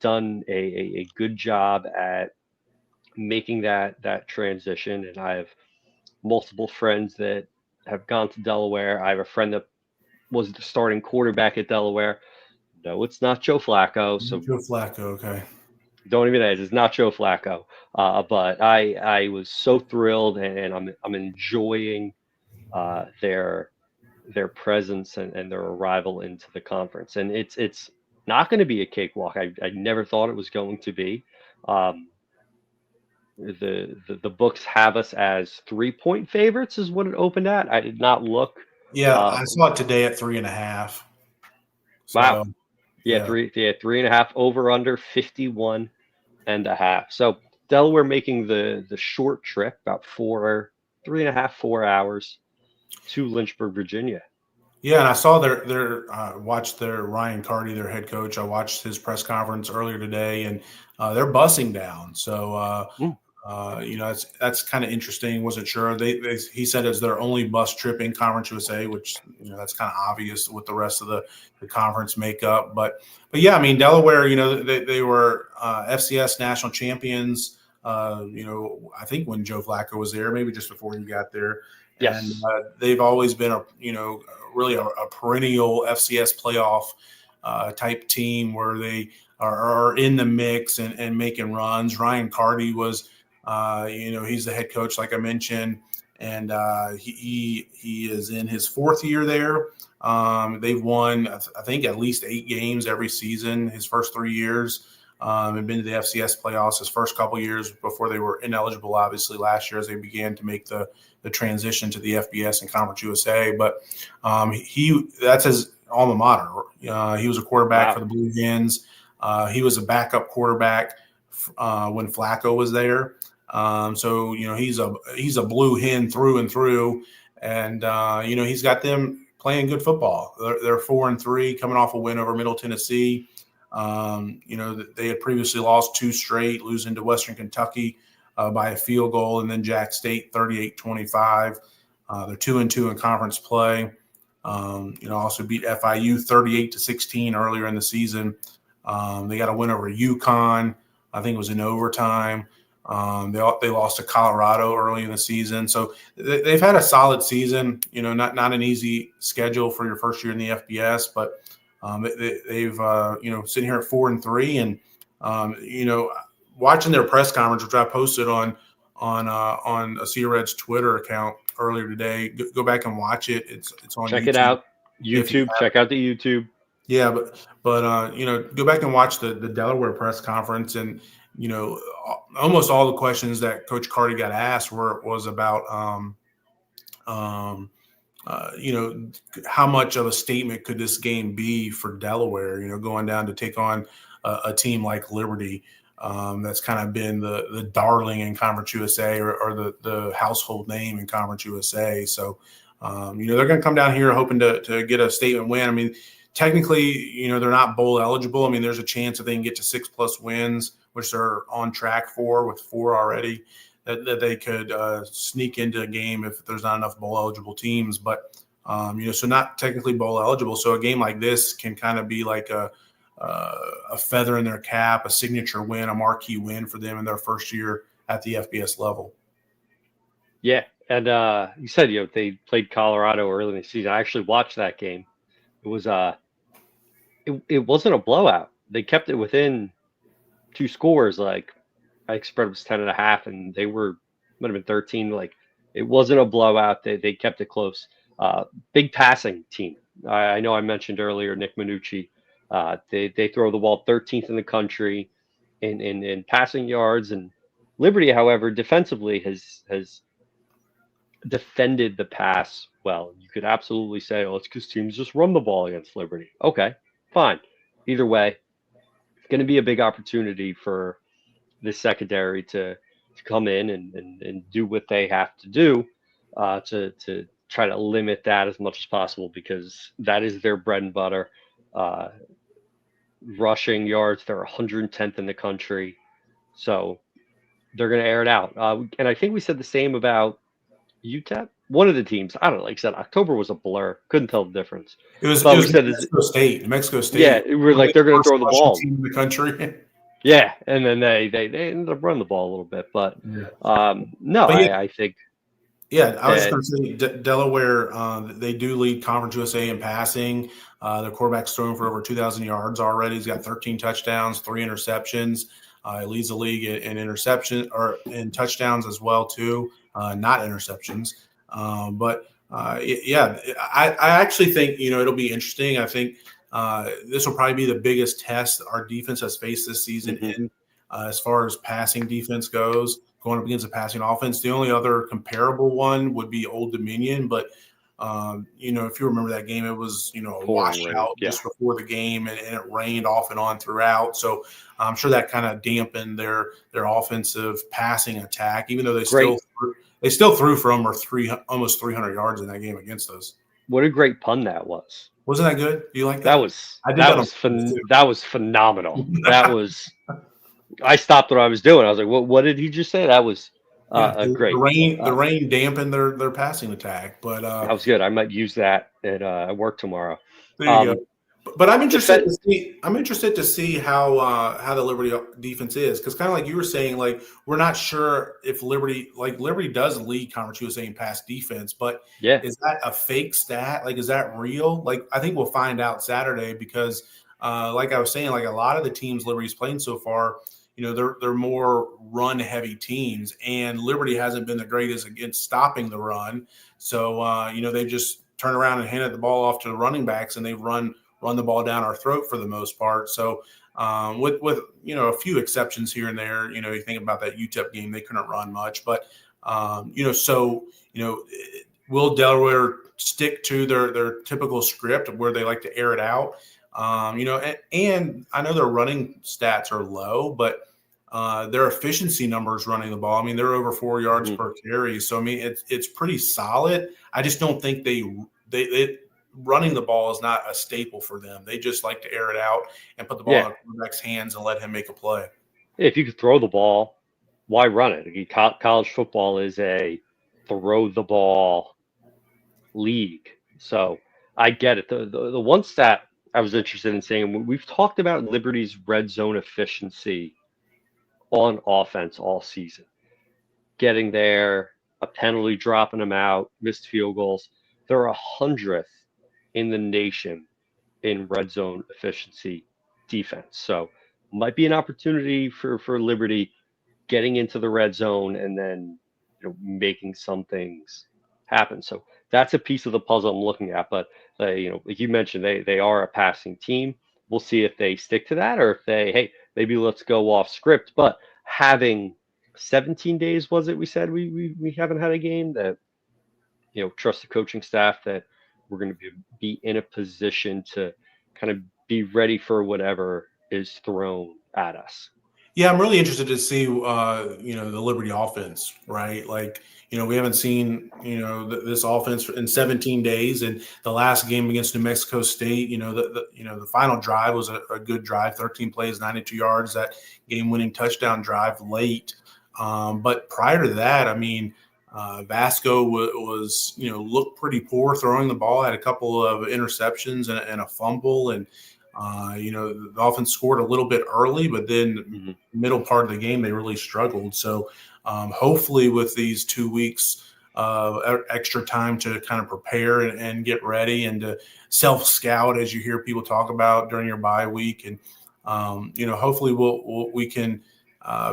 done a good job at making that transition. And I have multiple friends that have gone to Delaware. I have a friend that was the starting quarterback at Delaware. No, it's not Joe Flacco. So
Joe Flacco, okay.
Don't even ask. It's not Joe Flacco. But I was so thrilled, and I'm enjoying their presence and their arrival into the conference. And it's not going to be a cakewalk. I never thought it was going to be. The books have us as 3-point favorites is what it opened at. I did not look.
Yeah, I saw it today at 3.5. So,
wow. Yeah, 3.5 over under 51.5. So Delaware making the short trip, about 3.5-4 hours to Lynchburg, Virginia.
Yeah, and I saw watched their Ryan Carty, their head coach. I watched his press conference earlier today, and they're bussing down. So that's kind of interesting. Wasn't sure. He said it's their only bus trip in Conference USA, which that's kind of obvious with the rest of the conference makeup. But yeah, I mean Delaware, they were FCS national champions. I think when Joe Flacco was there, maybe just before he got there.
Yes.
And they've always been really a perennial FCS playoff type team where they are in the mix and making runs. Ryan Carty was, he's the head coach, like I mentioned, and he is in his 4th year there. They've won, I think, at least 8 games every season his first 3 years. And been to the FCS playoffs his first couple years before they were ineligible, obviously, last year as they began to make the transition to the FBS and Conference USA. But that's his alma mater. He was a quarterback for the Blue Hens. He was a backup quarterback when Flacco was there. So he's a Blue Hen through and through, and he's got them playing good football. They're 4-3, coming off a win over Middle Tennessee. They had previously lost 2 straight, losing to Western Kentucky by a field goal, and then Jack State 38-25. They're 2-2 in conference play. Also beat FIU 38-16 earlier in the season. They got a win over UConn. I think it was in overtime. They lost to Colorado early in the season. So they've had a solid season, not an easy schedule for your first year in the FBS, but they've sitting here at 4-3 and, watching their press conference, which I posted on ASOR Red's Twitter account earlier today. Go back and watch it. It's on
Check
YouTube.
it out. YouTube. Check out the YouTube.
Yeah, but go back and watch the Delaware press conference, and almost all the questions that Coach Carty got asked was about how much of a statement could this game be for Delaware? Going down to take on a team like Liberty. That's kind of been the darling in Conference USA or the household name in Conference USA. So, they're going to come down here hoping to get a statement win. I mean, technically, they're not bowl eligible. I mean, there's a chance that they can get to 6+ wins, which they're on track for with 4 already, that they could sneak into a game if there's not enough bowl eligible teams. But, so not technically bowl eligible. So a game like this can kind of be like a feather in their cap, a signature win, a marquee win for them in their first year at the FBS level.
Yeah, and you said they played Colorado early in the season. I actually watched that game. It was it wasn't a blowout. They kept it within 2 scores. Like I spread was 10.5, and they might have been 13. Like it wasn't a blowout. They kept it close. Big passing team. I know I mentioned earlier Nick Minucci. They throw the ball 13th in the country in passing yards, and Liberty, however, defensively has defended the pass well. You could absolutely say, oh, it's because teams just run the ball against Liberty. Okay, fine. Either way, it's going to be a big opportunity for this secondary to come in and do what they have to do to try to limit that as much as possible, because that is their bread and butter. Rushing yards, they're 110th in the country, so they're going to air it out. And I think we said the same about UTEP. One of the teams, I don't know, like I said, October was a blur. Couldn't tell the difference.
It was Mexico State. Mexico State.
Yeah, we're like they're going to throw the ball.
Team in the country.
Yeah, and then they ended up running the ball a little bit, but I think.
Yeah, I was just going to say Delaware. They do lead Conference USA in passing. Their quarterback's thrown for over 2,000 yards already. He's got 13 touchdowns, 3 interceptions. He leads the league in interception or in touchdowns as well too, not interceptions. I actually think it'll be interesting. I think this will probably be the biggest test our defense has faced this season in as far as passing defense goes, going up against a passing offense. The only other comparable one would be Old Dominion, but if you remember that game, it was a washout just before the game, and it rained off and on throughout. So I'm sure that kind of dampened their offensive passing attack, even though they still threw for almost 300 yards in that game against us.
What a great pun that was! Wasn't
that good? Do you like that?
That was phenomenal. That was. I stopped what I was doing. I was like, "What did he just say?" That was great.
The rain dampened their passing attack, but
that was good. I might use that at work tomorrow.
There you go. But I'm interested to see how the Liberty defense is, because kind of like you were saying, like we're not sure if Liberty does lead Conference USA in pass defense, but is that a fake stat? Like, is that real? Like, I think we'll find out Saturday, because like I was saying, like a lot of the teams Liberty's playing so far, they're more run heavy teams, and Liberty hasn't been the greatest against stopping the run. So they just turn around and handed the ball off to the running backs, and they've run the ball down our throat for the most part. So with a few exceptions here and there, you think about that UTEP game, they couldn't run much, but will Delaware stick to their typical script where they like to air it out? And I know their running stats are low, but their efficiency numbers running the ball, I mean, they're over 4 yards per carry. So, I mean, it's pretty solid. I just don't think they running the ball is not a staple for them. They just like to air it out and put the ball in the quarterback's hands and let him make a play.
If you could throw the ball, why run it? College football is a throw the ball league. So I get it. The one stat I was interested in saying, we've talked about Liberty's red zone efficiency on offense all season, getting there, a penalty dropping them out, missed field goals. They're 100th in the nation in red zone efficiency defense. So might be an opportunity for Liberty getting into the red zone and then making some things happen. So that's a piece of the puzzle I'm looking at. But like you mentioned, they are a passing team. We'll see if they stick to that or if hey, maybe let's go off script. But having 17 days, was it? We said we haven't had a game that trust the coaching staff that we're going to be in a position to kind of be ready for whatever is thrown at us.
Yeah, I'm really interested to see, the Liberty offense, right? Like, we haven't seen, this offense in 17 days, and the last game against New Mexico State, the final drive was a good drive, 13 plays, 92 yards, that game-winning touchdown drive late. But prior to that, I mean, Vasco was looked pretty poor throwing the ball, had a couple of interceptions and a fumble, and the offense scored a little bit early, but then middle part of the game, they really struggled. So hopefully with these 2 weeks extra time to kind of prepare and get ready and to self-scout, as you hear people talk about during your bye week. And, hopefully we can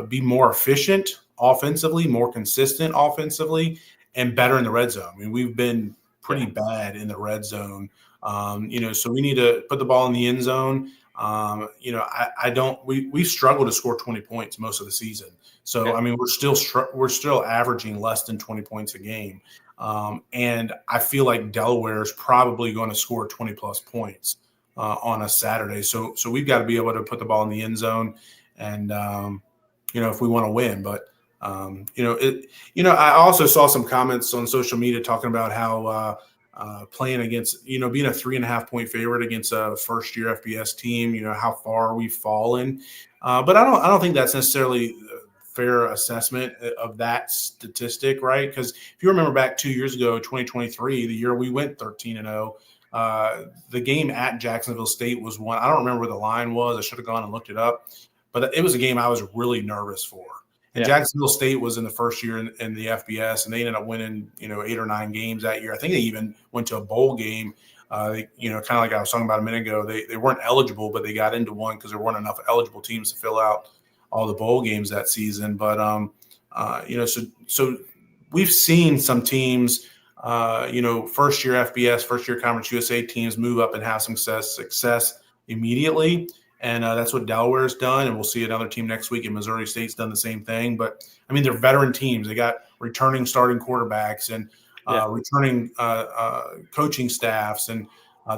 be more efficient offensively, more consistent offensively, and better in the red zone. I mean, we've been pretty bad in the red zone. So we need to put the ball in the end zone. We struggle to score 20 points most of the season. So, I mean, we're still averaging less than 20 points a game. And I feel like Delaware is probably going to score 20 plus points on a Saturday. So we've got to be able to put the ball in the end zone and, if we want to win, but I also saw some comments on social media talking about how, playing against, being a 3.5 point favorite against a first year FBS team, how far we've fallen. But I don't think that's necessarily a fair assessment of that statistic, right? Because if you remember back 2 years ago, 2023, the year we went 13-0, the game at Jacksonville State was one. I don't remember where the line was. I should have gone and looked it up, but it was a game I was really nervous for. And Jacksonville State was in the first year in the FBS, and they ended up winning, 8 or 9 games that year. I think they even went to a bowl game. Kind of like I was talking about a minute ago. They weren't eligible, but they got into one because there weren't enough eligible teams to fill out all the bowl games that season. But so we've seen some teams, first year FBS, first year Conference USA teams move up and have some success immediately. And that's what Delaware's done, and we'll see another team next week. And Missouri State's done the same thing. But, I mean, they're veteran teams. They got returning starting quarterbacks and returning coaching staffs, and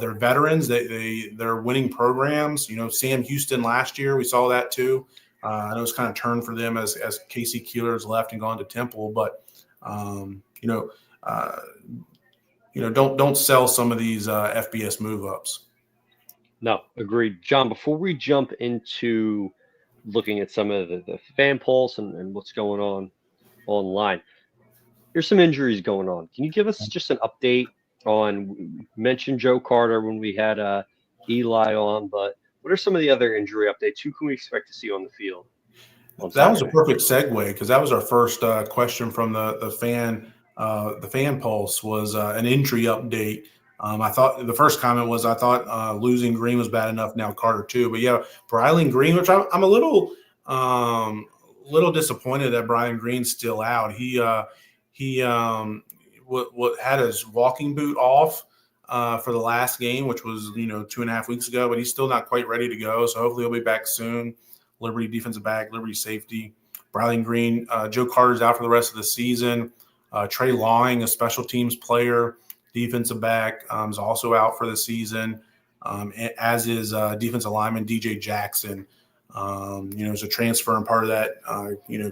they're veterans. They're winning programs. Sam Houston last year, we saw that too. I know it's kind of turned for them as Casey Keeler's left and gone to Temple. But, don't sell some of these FBS move-ups.
No, agreed. John, before we jump into looking at some of the fan polls and what's going on online, there's some injuries going on. Can you give us just an update on, we mentioned Joe Carter when we had Eli on, but what are some of the other injury updates? Who can we expect to see on the field?
That was a perfect segue because that was our first question from the fan pulse was an injury update. I thought the first comment was I thought losing Green was bad enough. Now Carter too, but Brylan Green, which I'm a little disappointed that Brylan Green's still out. He had his walking boot off for the last game, which was 2.5 weeks ago, but he's still not quite ready to go. So hopefully he'll be back soon. Liberty defensive back, Liberty safety, Brylan Green. Joe Carter's out for the rest of the season. Trey Lawing, a special teams player, defensive back, is also out for the season, as is defensive lineman DJ Jackson. Is a transfer and part of that,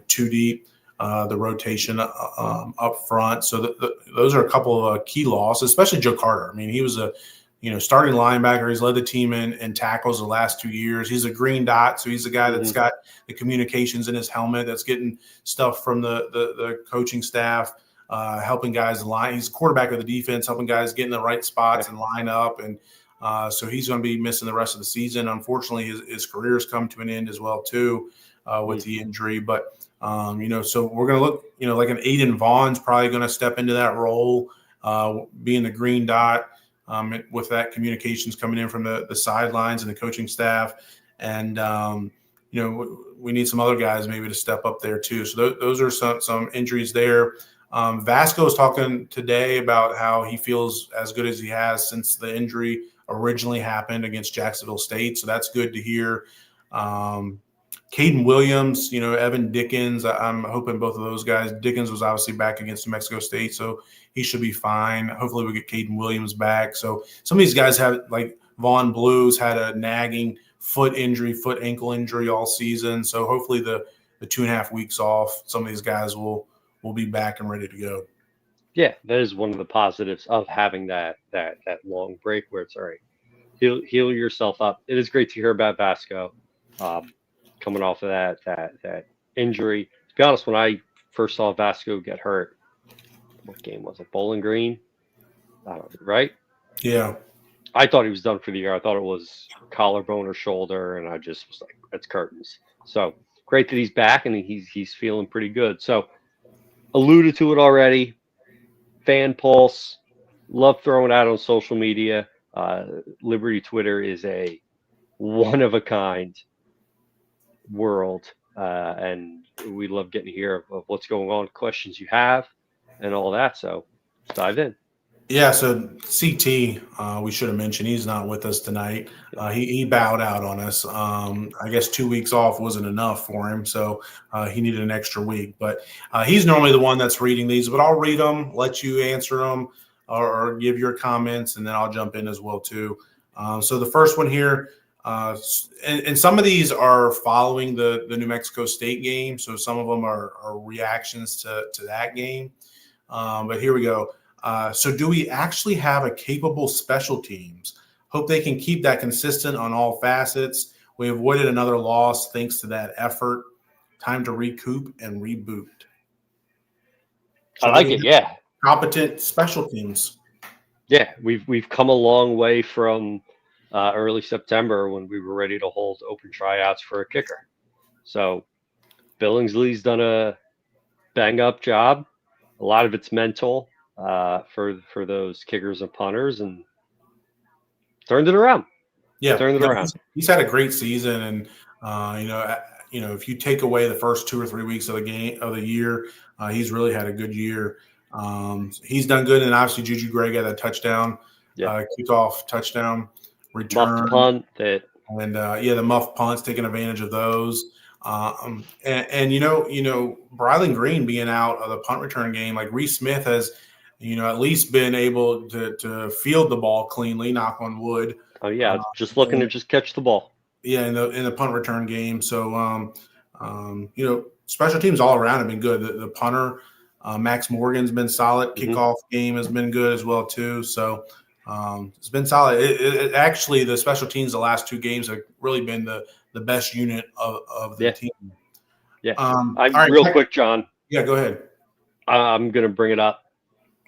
too deep, the rotation up front. So those are a couple of key losses, especially Joe Carter. I mean, he was a starting linebacker. He's led the team in tackles the last 2 years. He's a green dot, so he's the guy that's got the communications in his helmet, that's getting stuff from the coaching staff. helping guys line. He's quarterback of the defense, helping guys get in the right spots and line up. And so he's going to be missing the rest of the season. Unfortunately, his career's come to an end as well, too, with the injury. But, so we're going to look, like an Aiden Vaughn's probably going to step into that role, being the green dot. With that communications coming in from the sidelines and the coaching staff. And, we need some other guys maybe to step up there too. So those are some injuries there. Vasco was talking today about how he feels as good as he has since the injury originally happened against Jacksonville State. So that's good to hear. Caden Williams, Evan Dickens, I'm hoping both of those guys. Dickens was obviously back against New Mexico State, so he should be fine. Hopefully we get Caden Williams back. So some of these guys have, like Vaughn Blues had a nagging foot ankle injury all season. So hopefully the 2.5 weeks off, some of these guys will be back and ready to go.
Yeah, that is one of the positives of having that long break where it's all right. Heal yourself up. It is great to hear about Vasco. Coming off of that injury. To be honest, when I first saw Vasco get hurt, what game was it? Bowling Green? I don't know, right?
Yeah.
I thought he was done for the year. I thought it was collarbone or shoulder, and I just was like, it's curtains. So great that he's back and he's feeling pretty good. So alluded to it already. Fan pulse. Love throwing out on social media. Liberty Twitter is a one of a kind world, and we love getting to hear of what's going on, questions you have, and all that. So let's dive in.
Yeah, so CT, we should have mentioned he's not with us tonight. He bowed out on us. I guess 2 weeks off wasn't enough for him, so he needed an extra week. But he's normally the one that's reading these, but I'll read them, let you answer them, or give your comments, and then I'll jump in as well too. So the first one here, and some of these are following the New Mexico State game, so some of them are reactions to that game. But here we go. So do we actually have a capable special teams? Hope they can keep that consistent on all facets. We avoided another loss thanks to that effort. Time to recoup and reboot.
So I like it, yeah.
Competent special teams.
Yeah, we've come a long way from early September when we were ready to hold open tryouts for a kicker. So Billingsley's done a bang-up job. A lot of it's mental. For those kickers and punters, and turned it around.
Yeah,
turned it around.
He's had a great season, and if you take away the first 2 or 3 weeks of the year, he's really had a good year. He's done good, and obviously Juju Gray got that touchdown, kickoff touchdown return,
muff punt
and the muff punts, taking advantage of those. And Brylan Green being out of the punt return game, like Reese Smith has, at least been able to field the ball cleanly, knock on wood.
Oh yeah, just looking to just catch the ball.
Yeah, in the punt return game. So special teams all around have been good. The punter, Max Morgan's been solid. Kickoff game has been good as well too. So it's been solid. It actually, the special teams the last 2 games have really been the best unit of the team.
Yeah.
Right,
real quick, John.
Yeah, go ahead.
I'm going to bring it up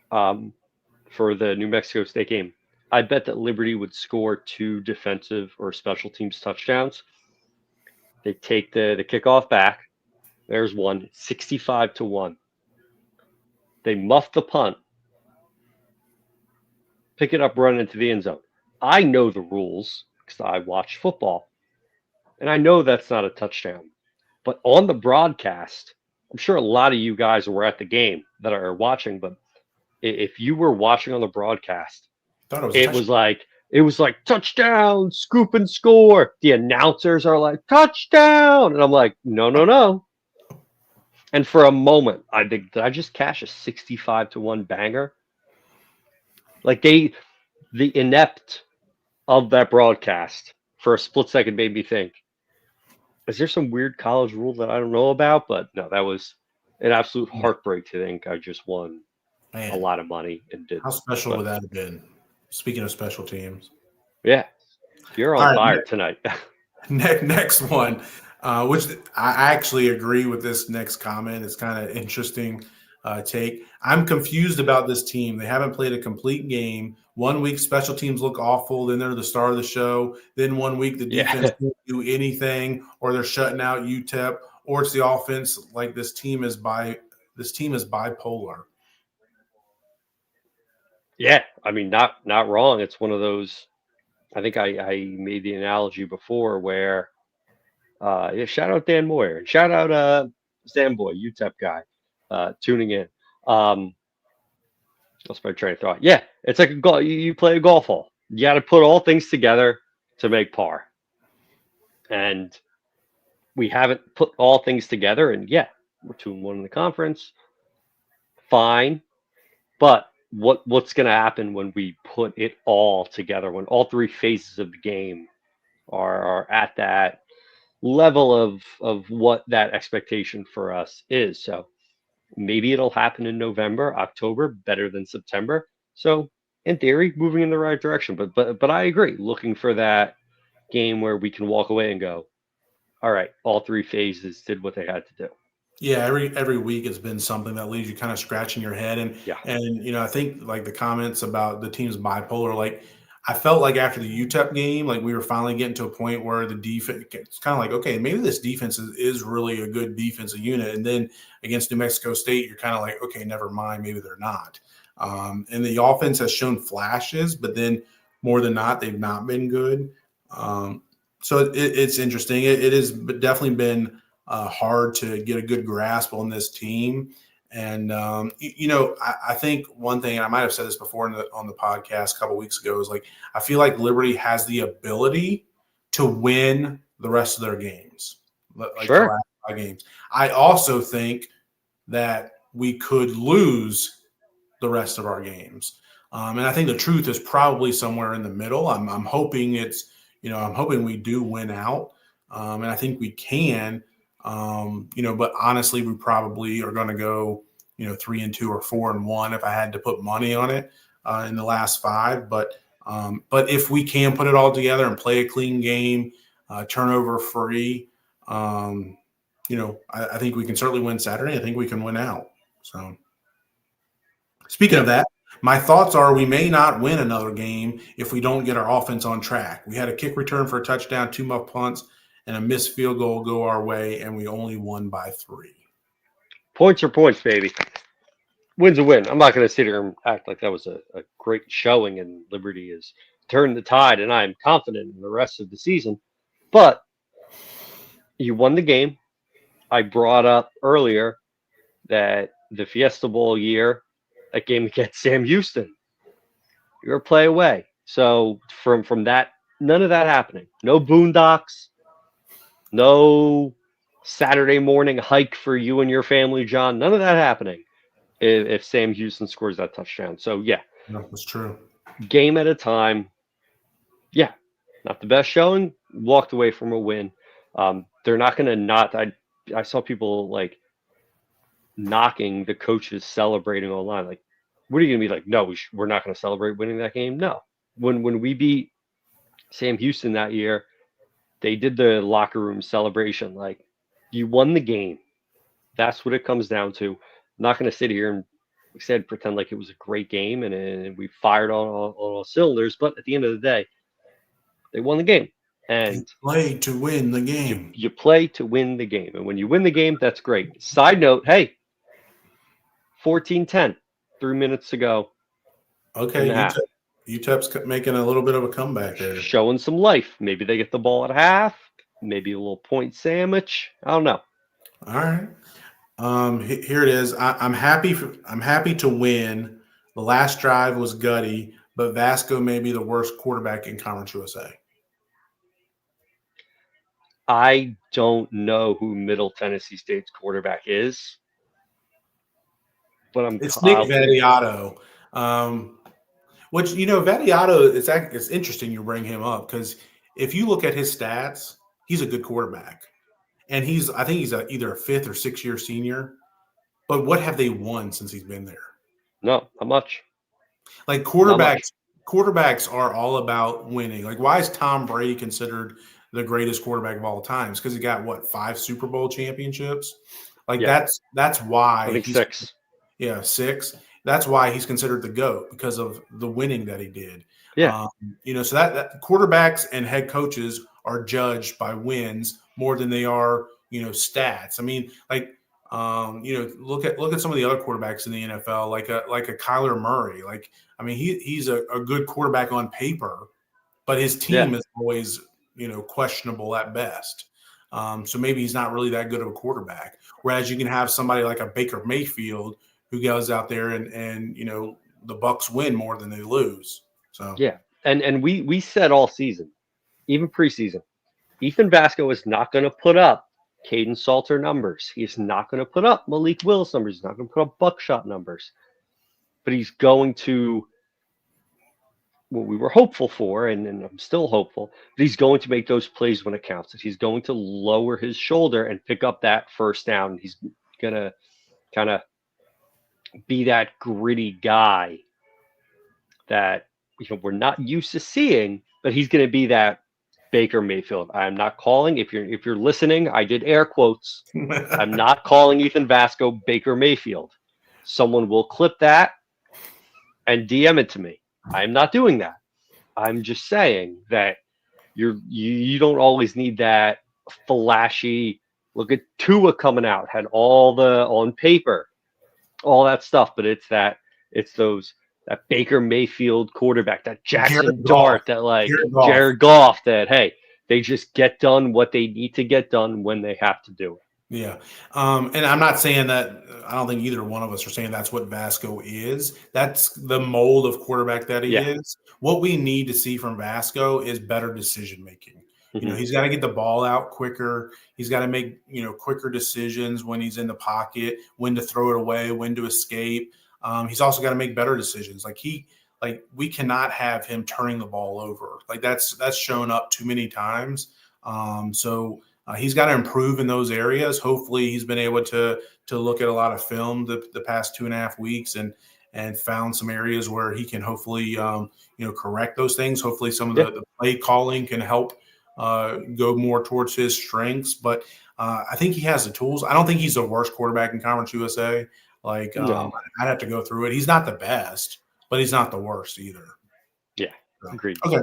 for the New Mexico State game. I bet that Liberty would score 2 defensive or special teams touchdowns. They take the kickoff back. There's one, 65-1. They muff the punt, pick it up, run into the end zone. I know the rules because I watch football, and I know that's not a touchdown. But on the broadcast, I'm sure a lot of you guys were at the game that are watching, but if you were watching on the broadcast, it was like touchdown, scoop and score. The announcers are like touchdown, and I'm like, no. And for a moment, I think, did I just cash a 65-1 banger? Like the inept of that broadcast for a split second made me think, is there some weird college rule that I don't know about? But no, that was an absolute heartbreak to think I just won a lot of money and did.
How special would that have been? Speaking of special teams.
Yeah. You're on fire tonight.
Next one, which I actually agree with this next comment. It's kind of interesting. take. I'm confused about this team. They haven't played a complete game. 1 week special teams look awful, then they're the star of the show. Then 1 week the defense can't do anything, or they're shutting out UTEP, or it's the offense. Like this team is bipolar.
Yeah, I mean, not wrong. It's one of those. I think I made the analogy before where, yeah, shout out Dan Moyer, shout out Zamboy, UTEP guy, tuning in. That's my train of thought. Yeah, it's like a golf. You play a golf hole. You got to put all things together to make par, and we haven't put all things together. And yeah, we're 2-1 in the conference. Fine, but what's going to happen when we put it all together? When all three phases of the game are at that level of what that expectation for us is. So maybe it'll happen in November, October, better than September. So in theory, moving in the right direction. But I agree, looking for that game where we can walk away and go, all right, all three phases did what they had to do.
Yeah, every week has been something that leaves you kind of scratching your head. And I think like the comments about the team's bipolar, like I felt like after the UTEP game, like we were finally getting to a point where the defense, it's kind of like, okay, maybe this defense is really a good defensive unit. And then against New Mexico State, you're kind of like, okay, never mind, maybe they're not. And the offense has shown flashes, but then more than not, they've not been good. So it's interesting. It has definitely been hard to get a good grasp on this team. And, I think one thing, and I might have said this before on the podcast a couple of weeks ago, is like, I feel like Liberty has the ability to win the rest of their games. Like
Sure.
the last 5 games. I also think that we could lose the rest of our games. And I think the truth is probably somewhere in the middle. I'm hoping I'm hoping we do win out. And I think we can. But honestly, we probably are going to go, 3-2 or 4-1 if I had to put money on it in the last 5. But if we can put it all together and play a clean game, turnover free, I think we can certainly win Saturday. I think we can win out. So speaking of that, my thoughts are we may not win another game if we don't get our offense on track. We had a kick return for a touchdown, 2 muff punts, and a missed field goal go our way, and we only won by 3.
Points are points, baby. Win's a win. I'm not going to sit here and act like that was a great showing and Liberty has turned the tide, and I'm confident in the rest of the season. But you won the game. I brought up earlier that the Fiesta Bowl year, that game against Sam Houston, you're a play away. So from that, none of that happening. No boondocks. No Saturday morning hike for you and your family, John. None of that happening if Sam Houston scores that touchdown. So, yeah.
No, that's true.
Game at a time. Yeah. Not the best showing. Walked away from a win. They're not going to not. I saw people like knocking the coaches celebrating online. Like, what are you going to be like? No, we're not going to celebrate winning that game. No. When we beat Sam Houston that year, they did the locker room celebration. Like, you won the game. That's what it comes down to. I'm not going to sit here and, like I said, pretend like it was a great game and we fired on all cylinders. But at the end of the day, they won the game. And
you play to win the game.
You play to win the game. And when you win the game, that's great. Side note, hey, 14-10, 3 minutes to go.
Okay, UTEP's making a little bit of a comeback there.
Showing some life. Maybe they get the ball at half. Maybe a little point sandwich. I don't know.
All right. Here it is. I'm happy to win. The last drive was gutty, but Vasco may be the worst quarterback in Conference USA.
I don't know who Middle Tennessee State's quarterback is, but
it's Nick Vattiato. Which, Vattiato, it's interesting you bring him up because if you look at his stats, he's a good quarterback. And I think he's either a 5th or 6th year senior. But what have they won since he's been there?
No, not much.
Like quarterbacks are all about winning. Like, why is Tom Brady considered the greatest quarterback of all time? Because he got 5 Super Bowl championships? Like, yeah. That's why.
I think 6.
Yeah, 6. That's why he's considered the GOAT, because of the winning that he did.
Yeah.
So that quarterbacks and head coaches are judged by wins more than they are, stats. I mean, like, look at some of the other quarterbacks in the NFL, like a Kyler Murray. Like, I mean, he's a good quarterback on paper, but his
Yeah.
team is always, questionable at best. So maybe he's not really that good of a quarterback. Whereas you can have somebody like a Baker Mayfield who goes out there and the Bucks win more than they lose. So
Yeah. And we said all season, even preseason, Ethan Vasco is not going to put up Caden Salter numbers. He's not going to put up Malik Willis numbers. He's not going to put up Buckshot numbers. But he's going to, what we were hopeful for, and I'm still hopeful, but he's going to make those plays when it counts. He's going to lower his shoulder and pick up that first down. He's going to kind of be that gritty guy that we're not used to seeing, but he's going to be that Baker Mayfield. I'm not calling, if you're listening, I did air quotes. I'm not calling Ethan Vasco Baker Mayfield. Someone will clip that and DM it to me. I'm not doing that. I'm just saying that you don't always need that flashy. Look at Tua coming out, had all the on paper, all that stuff, but it's that Baker Mayfield quarterback, that Jackson Dart, that like Jared Goff, that hey, they just get done what they need to get done when they have to do it.
Yeah. And I'm not saying that, I don't think either one of us are saying that's what Vasco is. That's the mold of quarterback that he is. What we need to see from Vasco is better decision making.
Mm-hmm.
He's got to get the ball out quicker. He's got to make, quicker decisions when he's in the pocket, when to throw it away, when to escape. He's also got to make better decisions. We cannot have him turning the ball over. Like that's shown up too many times. He's got to improve in those areas. Hopefully he's been able to look at a lot of film the past 2.5 weeks and found some areas where he can hopefully, correct those things. Hopefully some of the play calling can help go more towards his strengths. But I think he has the tools. I don't think he's the worst quarterback in Conference USA.
No.
I'd have to go through it. He's not the best, but he's not the worst either.
Yeah, agreed.
Okay.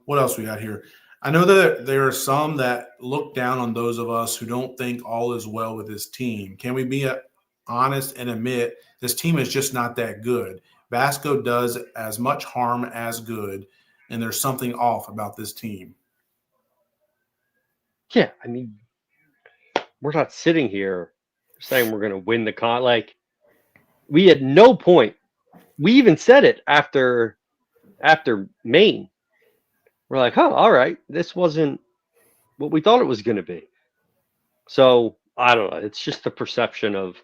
What else we got here? I know that there are some that look down on those of us who don't think all is well with this team. Can we be honest and admit this team is just not that good? Vasco does as much harm as good, and there's something off about this team.
Yeah, I mean, we're not sitting here saying we're going to win the con. Like, we at no point, we even said it after Maine. We're like, oh, all right, this wasn't what we thought it was going to be. So I don't know. It's just the perception of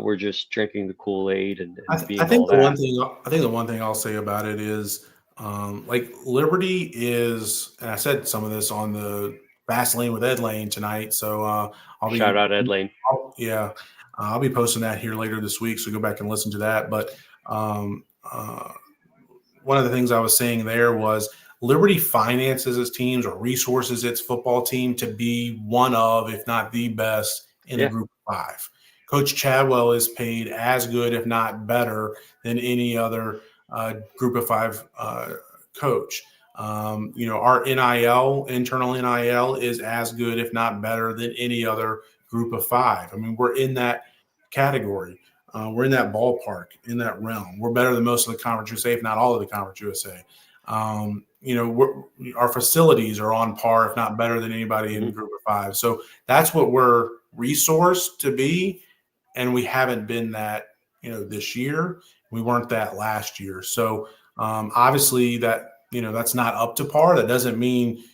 we're just drinking the Kool-Aid and being
I think
all
the
that.
I think the one thing I'll say about it is, Liberty is, and I said some of this on the Fast Lane with Ed Lane tonight. So I'll
Shout out Ed Lane.
I'll be posting that here later this week. So go back and listen to that. But one of the things I was saying there was Liberty finances its teams or resources its football team to be one of, if not the best in the Group of 5. Coach Chadwell is paid as good, if not better, than any other Group of 5 coach. Our internal NIL is as good, if not better, than any other Group of 5. I mean, we're in that category. We're in that ballpark, in that realm. We're better than most of the Conference USA, if not all of the Conference USA. Our facilities are on par, if not better than anybody in the Group of 5. So that's what we're resourced to be, and we haven't been that, this year. We weren't that last year. So obviously that, that's not up to par. That doesn't mean,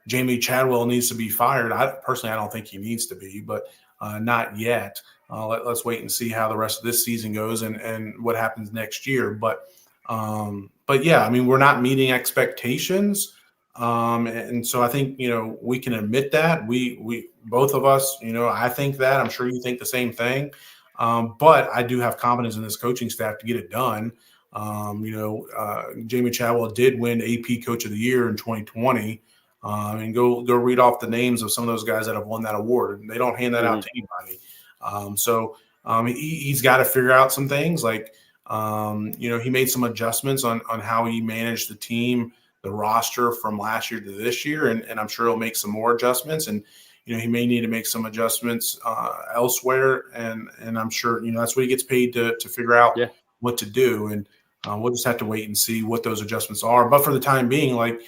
Jamie Chadwell needs to be fired. I don't think he needs to be, but not yet. Let's wait and see how the rest of this season goes and what happens next year. But yeah, I mean, we're not meeting expectations. And so I think, we can admit that we both of us, I think that. I'm sure you think the same thing. But I do have confidence in this coaching staff to get it done. Jamie Chadwell did win AP Coach of the Year in 2020. And go read off the names of some of those guys that have won that award. They don't hand that out to anybody. He's got to figure out some things. Like, he made some adjustments on how he managed the team, the roster from last year to this year, and I'm sure he'll make some more adjustments. And he may need to make some adjustments elsewhere, and I'm sure that's what he gets paid to figure out what to do. And we'll just have to wait and see what those adjustments are. But for the time being, like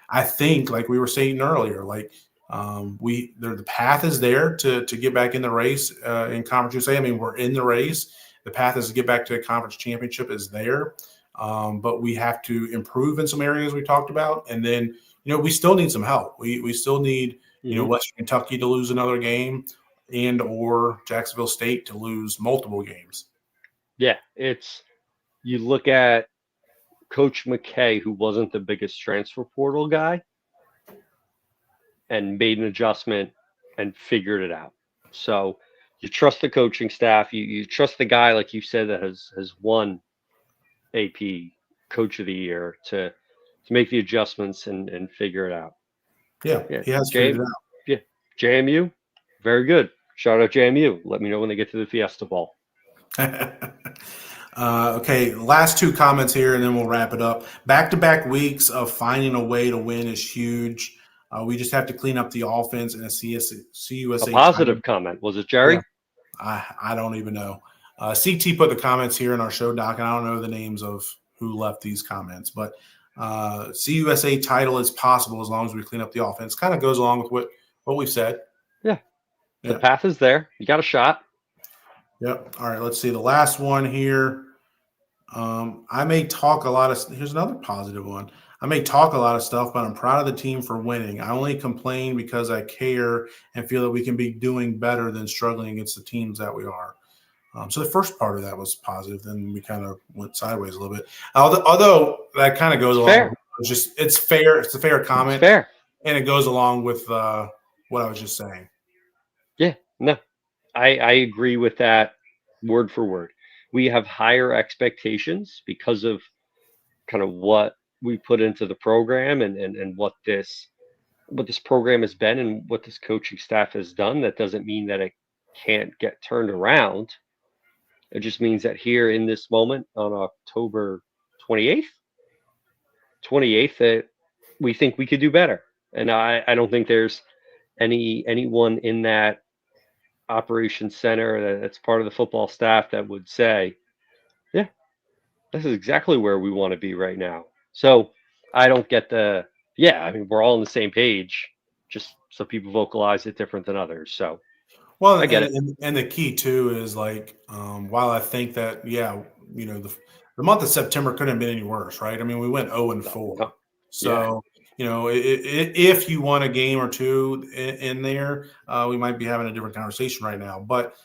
I think, like we were saying earlier, like the path is there to get back in the race in Conference USA. I mean, we're in the race. The path is to get back to a conference championship is there, but we have to improve in some areas we talked about, and then we still need some help. We still need Western Kentucky to lose another game, and or Jacksonville State to lose multiple games.
Yeah, you look at Coach McKay, who wasn't the biggest transfer portal guy, and made an adjustment and figured it out. So you trust the coaching staff. You trust the guy, like you said, that has won AP Coach of the Year to make the adjustments and figure it out.
Yeah, he has figured it out.
Yeah, JMU, very good. Shout out JMU. Let me know when they get to the Fiesta Bowl.
Okay, last two comments here, and then we'll wrap it up. Back-to-back weeks of finding a way to win is huge. We just have to clean up the offense and a CUSA.
A positive comment. Was it Jerry?
Yeah. I don't even know. CT put the comments here in our show doc, and I don't know the names of who left these comments, but CUSA title is possible as long as we clean up the offense. Kind of goes along with what we've said.
Yeah. The path is there. You got a shot.
Yep. All right, let's see. The last one here. I may talk a lot of – here's another positive one. I may talk a lot of stuff, but I'm proud of the team for winning. I only complain because I care and feel that we can be doing better than struggling against the teams that we are. So the first part of that was positive. Then we kind of went sideways a little bit. Although that kind of goes along. It's fair. It's a fair comment.
It's fair.
And it goes along with what I was just saying.
Yeah. No, I agree with that word for word. We have higher expectations because of kind of what we put into the program and what this program has been and what this coaching staff has done. That doesn't mean that it can't get turned around. It just means that here in this moment on October 28th, that we think we could do better. And I don't think there's anyone in that operations center that's part of the football staff that would say, yeah, this is exactly where we want to be right now. So I don't get I mean, we're all on the same page, just so people vocalize it different than others. So,
well,
I get it.
And the key too is like, while I think that, the month of September couldn't have been any worse, right? I mean, we went 0-4.
No.
So, if you won a game or two in there, we might be having a different conversation right now. But,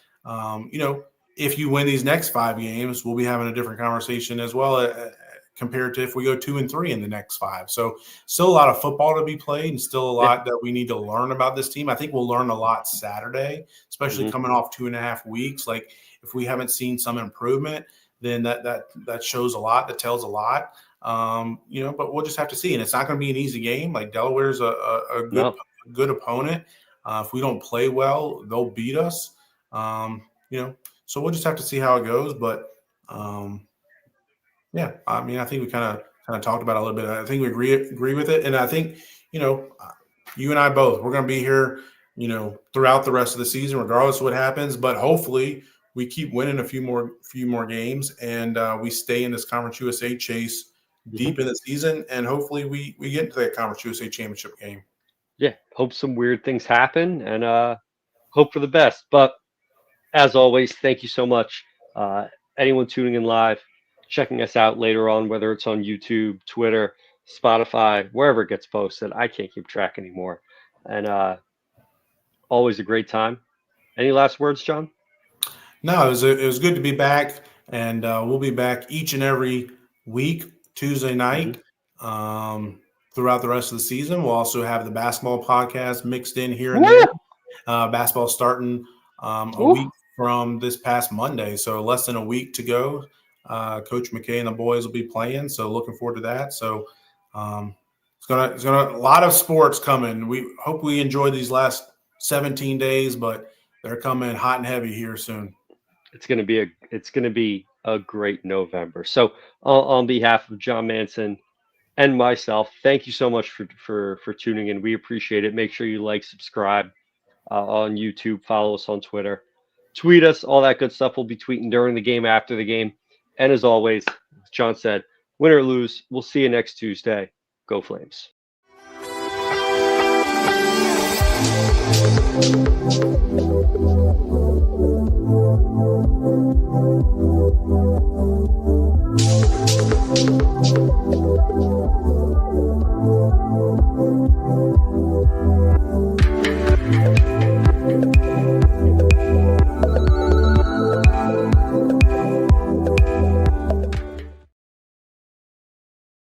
if you win these next 5 games, we'll be having a different conversation as well compared to if we go 2-3 in the next 5. So still a lot of football to be played and still a lot that we need to learn about this team. I think we'll learn a lot Saturday, especially coming off 2.5 weeks. Like if we haven't seen some improvement, then that shows a lot, that tells a lot. But we'll just have to see. And it's not going to be an easy game. Like Delaware's a good opponent. If we don't play well, they'll beat us. So we'll just have to see how it goes. But I mean, I think we kind of talked about it a little bit. I think we agree with it. And I think, you and I both, we're going to be here, throughout the rest of the season, regardless of what happens. But hopefully we keep winning a few more games and we stay in this Conference USA chase deep in the season. And hopefully we get into that Conference USA championship game.
Yeah. Hope some weird things happen and hope for the best. But as always, thank you so much. Anyone tuning in live, checking us out later on, whether it's on YouTube, Twitter, Spotify, wherever it gets posted. I can't keep track anymore. And always a great time. Any last words, John?
No, it was good to be back, and we'll be back each and every week, Tuesday night, throughout the rest of the season. We'll also have the basketball podcast mixed in here and there. Basketball starting a week from this past Monday, so less than a week to go. Coach McKay and the boys will be playing, so looking forward to that. So it's gonna a lot of sports coming. We hope we enjoyed these last 17 days, but They're coming hot and heavy here soon.
It's going to be a great November. So on behalf of John Manson and myself, thank you so much for tuning in. We appreciate it. Make sure you like, subscribe on YouTube, follow us on Twitter, tweet us, all that good stuff. We'll be tweeting during the game, after the game. And as always, as John said, win or lose, we'll see you next Tuesday. Go Flames.